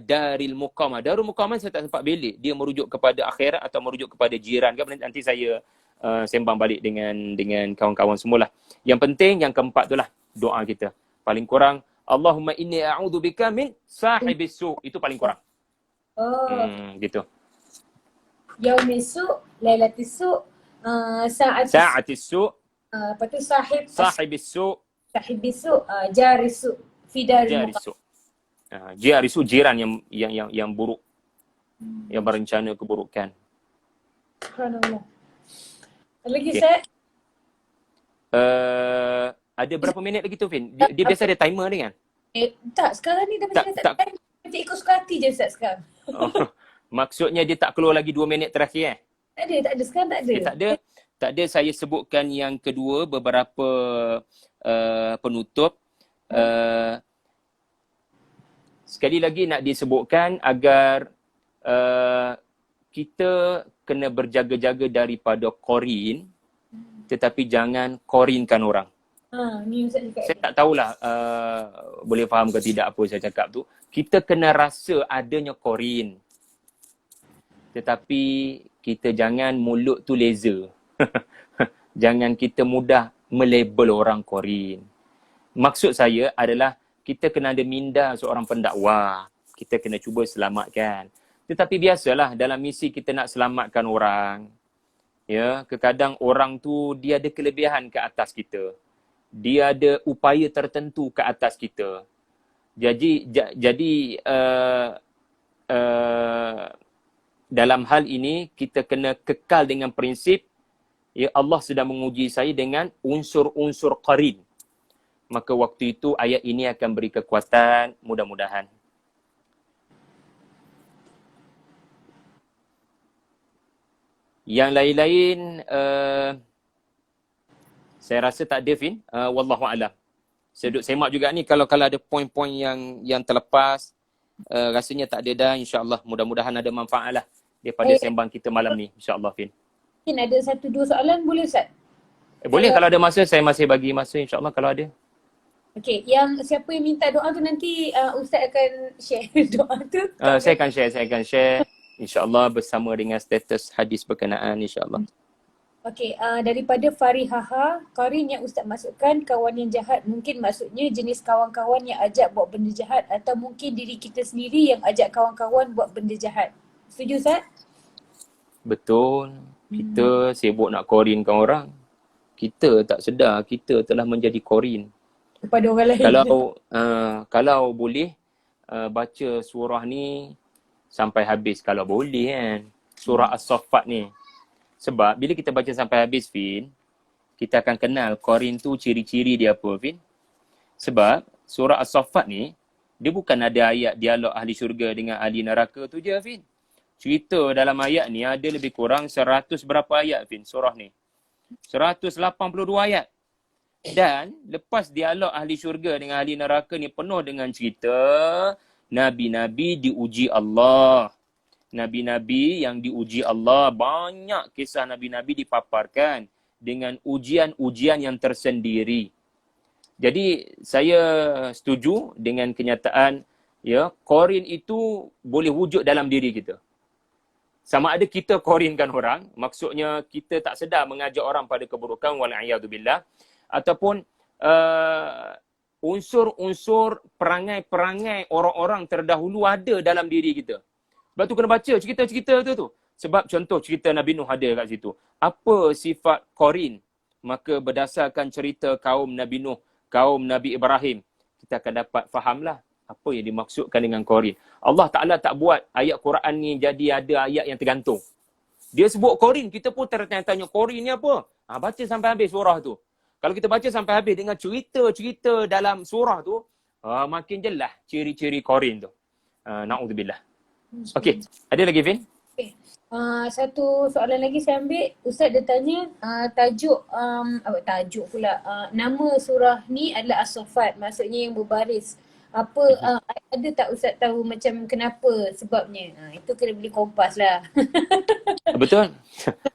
Daril Muqamah. Darul Muqamah saya tak sempat belik. Dia merujuk kepada akhirat atau merujuk kepada jiran. Nanti saya sembang balik dengan kawan-kawan semualah. Yang penting, yang keempat tu lah doa kita. Paling kurang, Allahumma inni a'udzubika min sahibis su'. Itu paling kurang. Gitu. Yaumis su', lailatis su', sa'atis su'. Lepas tu sahibis su', jaris su', fi daril muqamah. Jaris su', jiran yang buruk. Yang berencana keburukan. Subhanallah. Lagi Ustaz? Ada berapa minit lagi tu, Fin? Dia biasa ada timer dia kan? Tak, sekarang ni dah macam tak. Macam ikut suka hati je Ustaz sekarang. Maksudnya dia tak keluar lagi 2 minit terakhir Tak ada. Sekarang tak ada. Dia tak ada. Tak ada, saya sebutkan yang kedua, beberapa penutup. Sekali lagi nak disebutkan agar kita kena berjaga-jaga daripada korin, tetapi jangan korinkan orang. Ni Ustaz cakap. Saya tak tahulah boleh faham ke tidak apa saya cakap tu. Kita kena rasa adanya korin, tetapi kita jangan mulut tu laser. Jangan kita mudah melabel orang korin. Maksud saya adalah kita kena ada minda seorang pendakwah. Kita kena cuba selamatkan. Tetapi biasalah dalam misi kita nak selamatkan orang. Ya, kadang orang tu dia ada kelebihan ke atas kita. Dia ada upaya tertentu ke atas kita. Jadi dalam hal ini kita kena kekal dengan prinsip, ya, Allah sedang menguji saya dengan unsur-unsur qarin. Maka waktu itu ayat ini akan beri kekuatan, mudah-mudahan. Yang lain-lain, saya rasa tak ada, Fin. Wallahu a'lam. Saya duduk semak juga ni, kalau ada poin-poin yang terlepas, rasanya tak ada dah. InsyaAllah, mudah-mudahan ada manfaat lah daripada sembang kita malam ni. InsyaAllah, Fin. Mungkin ada 1-2 soalan, boleh Ustaz? Boleh, kalau ada masa, saya masih bagi masa, insyaAllah kalau ada. Okey, yang siapa yang minta doa tu nanti Ustaz akan share doa tu. Saya akan share insyaAllah bersama dengan status hadis berkenaan, insyaAllah. Okey, daripada Farihaha, qarin yang Ustaz masukkan kawan yang jahat, mungkin maksudnya jenis kawan-kawan yang ajak buat benda jahat, atau mungkin diri kita sendiri yang ajak kawan-kawan buat benda jahat. Setuju Ustaz? Betul. Kita sibuk nak korinkan orang. Kita tak sedar kita telah menjadi korin Kepada orang lain. Kalau boleh baca surah ni sampai habis, kalau boleh kan. Surah As-Saffat ni. Sebab bila kita baca sampai habis, Fin, kita akan kenal korin tu ciri-ciri dia apa, Fin. Sebab surah As-Saffat ni, dia bukan ada ayat dialog ahli syurga dengan ahli neraka tu je, Fin. Cerita dalam ayat ni ada lebih kurang 100 berapa ayat, Fin, surah ni. 182 ayat. Dan lepas dialog ahli syurga dengan ahli neraka ni penuh dengan cerita Nabi-Nabi diuji Allah. Nabi-Nabi yang diuji Allah, banyak kisah Nabi-Nabi dipaparkan dengan ujian-ujian yang tersendiri. Jadi saya setuju dengan kenyataan, ya, korin itu boleh wujud dalam diri kita. Sama ada kita korinkan orang, maksudnya kita tak sedar mengajak orang pada keburukan, wal'iyadzubillah, ataupun unsur-unsur perangai-perangai orang-orang terdahulu ada dalam diri kita. Sebab tu kena baca cerita-cerita tu. Sebab contoh cerita Nabi Nuh ada kat situ. Apa sifat korin? Maka berdasarkan cerita kaum Nabi Nuh, kaum Nabi Ibrahim, kita akan dapat fahamlah apa yang dimaksudkan dengan korin. Allah Ta'ala tak buat ayat Quran ni jadi ada ayat yang tergantung. Dia sebut korin, kita pun tertanya-tanya korin ni apa? Baca sampai habis surah tu. Kalau kita baca sampai habis dengan cerita-cerita dalam surah tu, makin jelas ciri-ciri korin tu. Na'udzubillah. Okey, ada lagi, Vin? Okay. Satu soalan lagi saya ambil. Ustaz dia tanya tajuk nama surah ni adalah As-Saffat, maksudnya yang berbaris. Apa ada tak Ustaz tahu macam kenapa sebabnya? Itu kena beli kompas lah. Betul.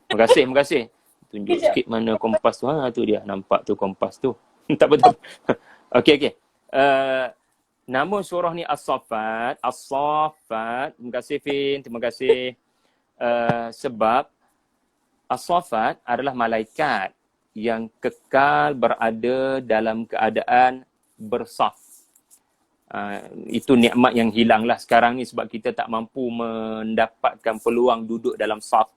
Terima kasih. Tunjuk sikit mana kompas tu. Tu dia, nampak tu kompas tu. Tak betul. Okey. Nama surah ni As-Saffat. As-Saffat. Terima kasih, Fin. Terima kasih. Sebab As-Saffat adalah malaikat yang kekal berada dalam keadaan bersaf. Itu nikmat yang hilanglah sekarang ni sebab kita tak mampu mendapatkan peluang duduk dalam saf.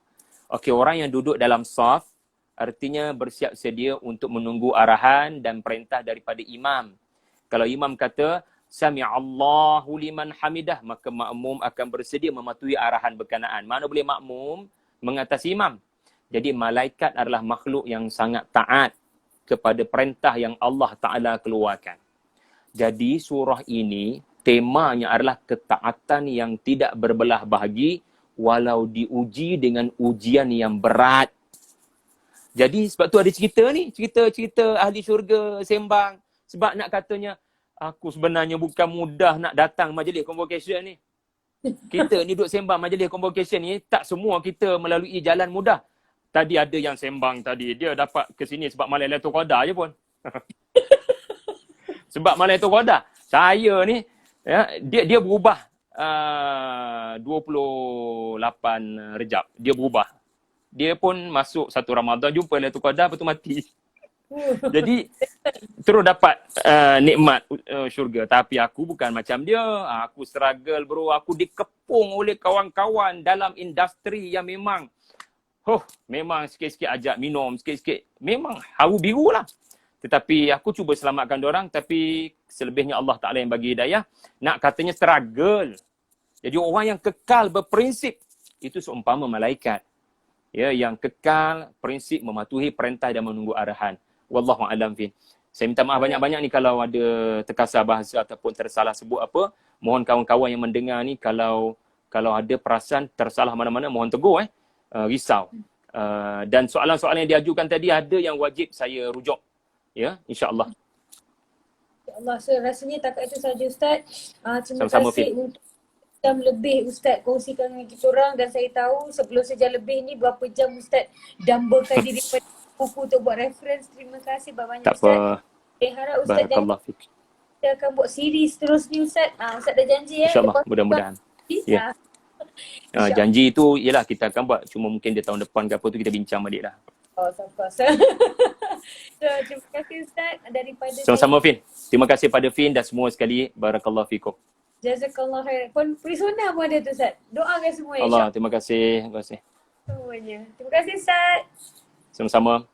Okey, orang yang duduk dalam saf artinya bersiap sedia untuk menunggu arahan dan perintah daripada imam. Kalau imam kata Sami'allahu liman hamidah, maka makmum akan bersedia mematuhi arahan berkenaan. Mana boleh makmum mengatasi imam. Jadi malaikat adalah makhluk yang sangat taat kepada perintah yang Allah Ta'ala keluarkan. Jadi surah ini temanya adalah ketaatan yang tidak berbelah bahagi walau diuji dengan ujian yang berat. Jadi sebab tu ada cerita ni, cerita ahli syurga sembang. Sebab nak katanya, aku sebenarnya bukan mudah nak datang majlis convocation ni. Kita ni duduk sembang majlis convocation ni, tak semua kita melalui jalan mudah. Tadi ada yang sembang tadi, dia dapat ke sini sebab malam Lailatul Qadar je pun. Sebab malam Lailatul Qadar. Saya ni, ya, dia berubah 28 Rejab. Dia berubah. Dia pun masuk satu Ramadan, jumpa Lailatul Qadar, lepas tu mati. Jadi terus dapat nikmat syurga. Tapi aku bukan macam dia. Aku struggle bro. Aku dikepung oleh kawan-kawan dalam industri yang memang memang sikit-sikit ajak minum, sikit-sikit memang haru biru lah. Tetapi aku cuba selamatkan diorang, tapi selebihnya Allah Ta'ala yang bagi hidayah. Nak katanya struggle. Jadi orang yang kekal berprinsip, itu seumpama malaikat. Ya, yang kekal prinsip mematuhi perintah dan menunggu arahan. Wallahu a'lam fin. Saya minta maaf banyak-banyak ni kalau ada terkasar bahasa ataupun tersalah sebut apa. Mohon kawan-kawan yang mendengar ni kalau ada perasan tersalah mana-mana, mohon tegur risau. Dan soalan-soalan yang diajukan tadi ada yang wajib saya rujuk. Ya, insya-Allah. InsyaAllah. So rasanya takat itu saja Ustaz. Terima Sama-sama, kasih untuk jam lebih Ustaz kongsikan dengan kita orang, dan saya tahu sebelum sejam lebih ni berapa jam Ustaz dambakan diri pada buku untuk buat reference. Terima kasih banyak Tak Ustaz. apa. Saya harap Ustaz Barakallah fik. kita akan buat series terus ni Ustaz. Ustaz dah janji InsyaAllah, lepas mudah-mudahan. Ya. Janji itu ialah kita akan buat, cuma mungkin dia tahun depan ke apa tu kita bincang balik lah. So, terima kasih Ustaz daripada Sama-sama Fin. Terima kasih pada Fin dan semua sekali. Barakallah fikum. Jazakallah khair. Pun Prisona pun ada tu Ustaz. Doakan semua Allah, terima kasih. Terima kasih. semuanya. Terima kasih Ustaz. Sama-sama.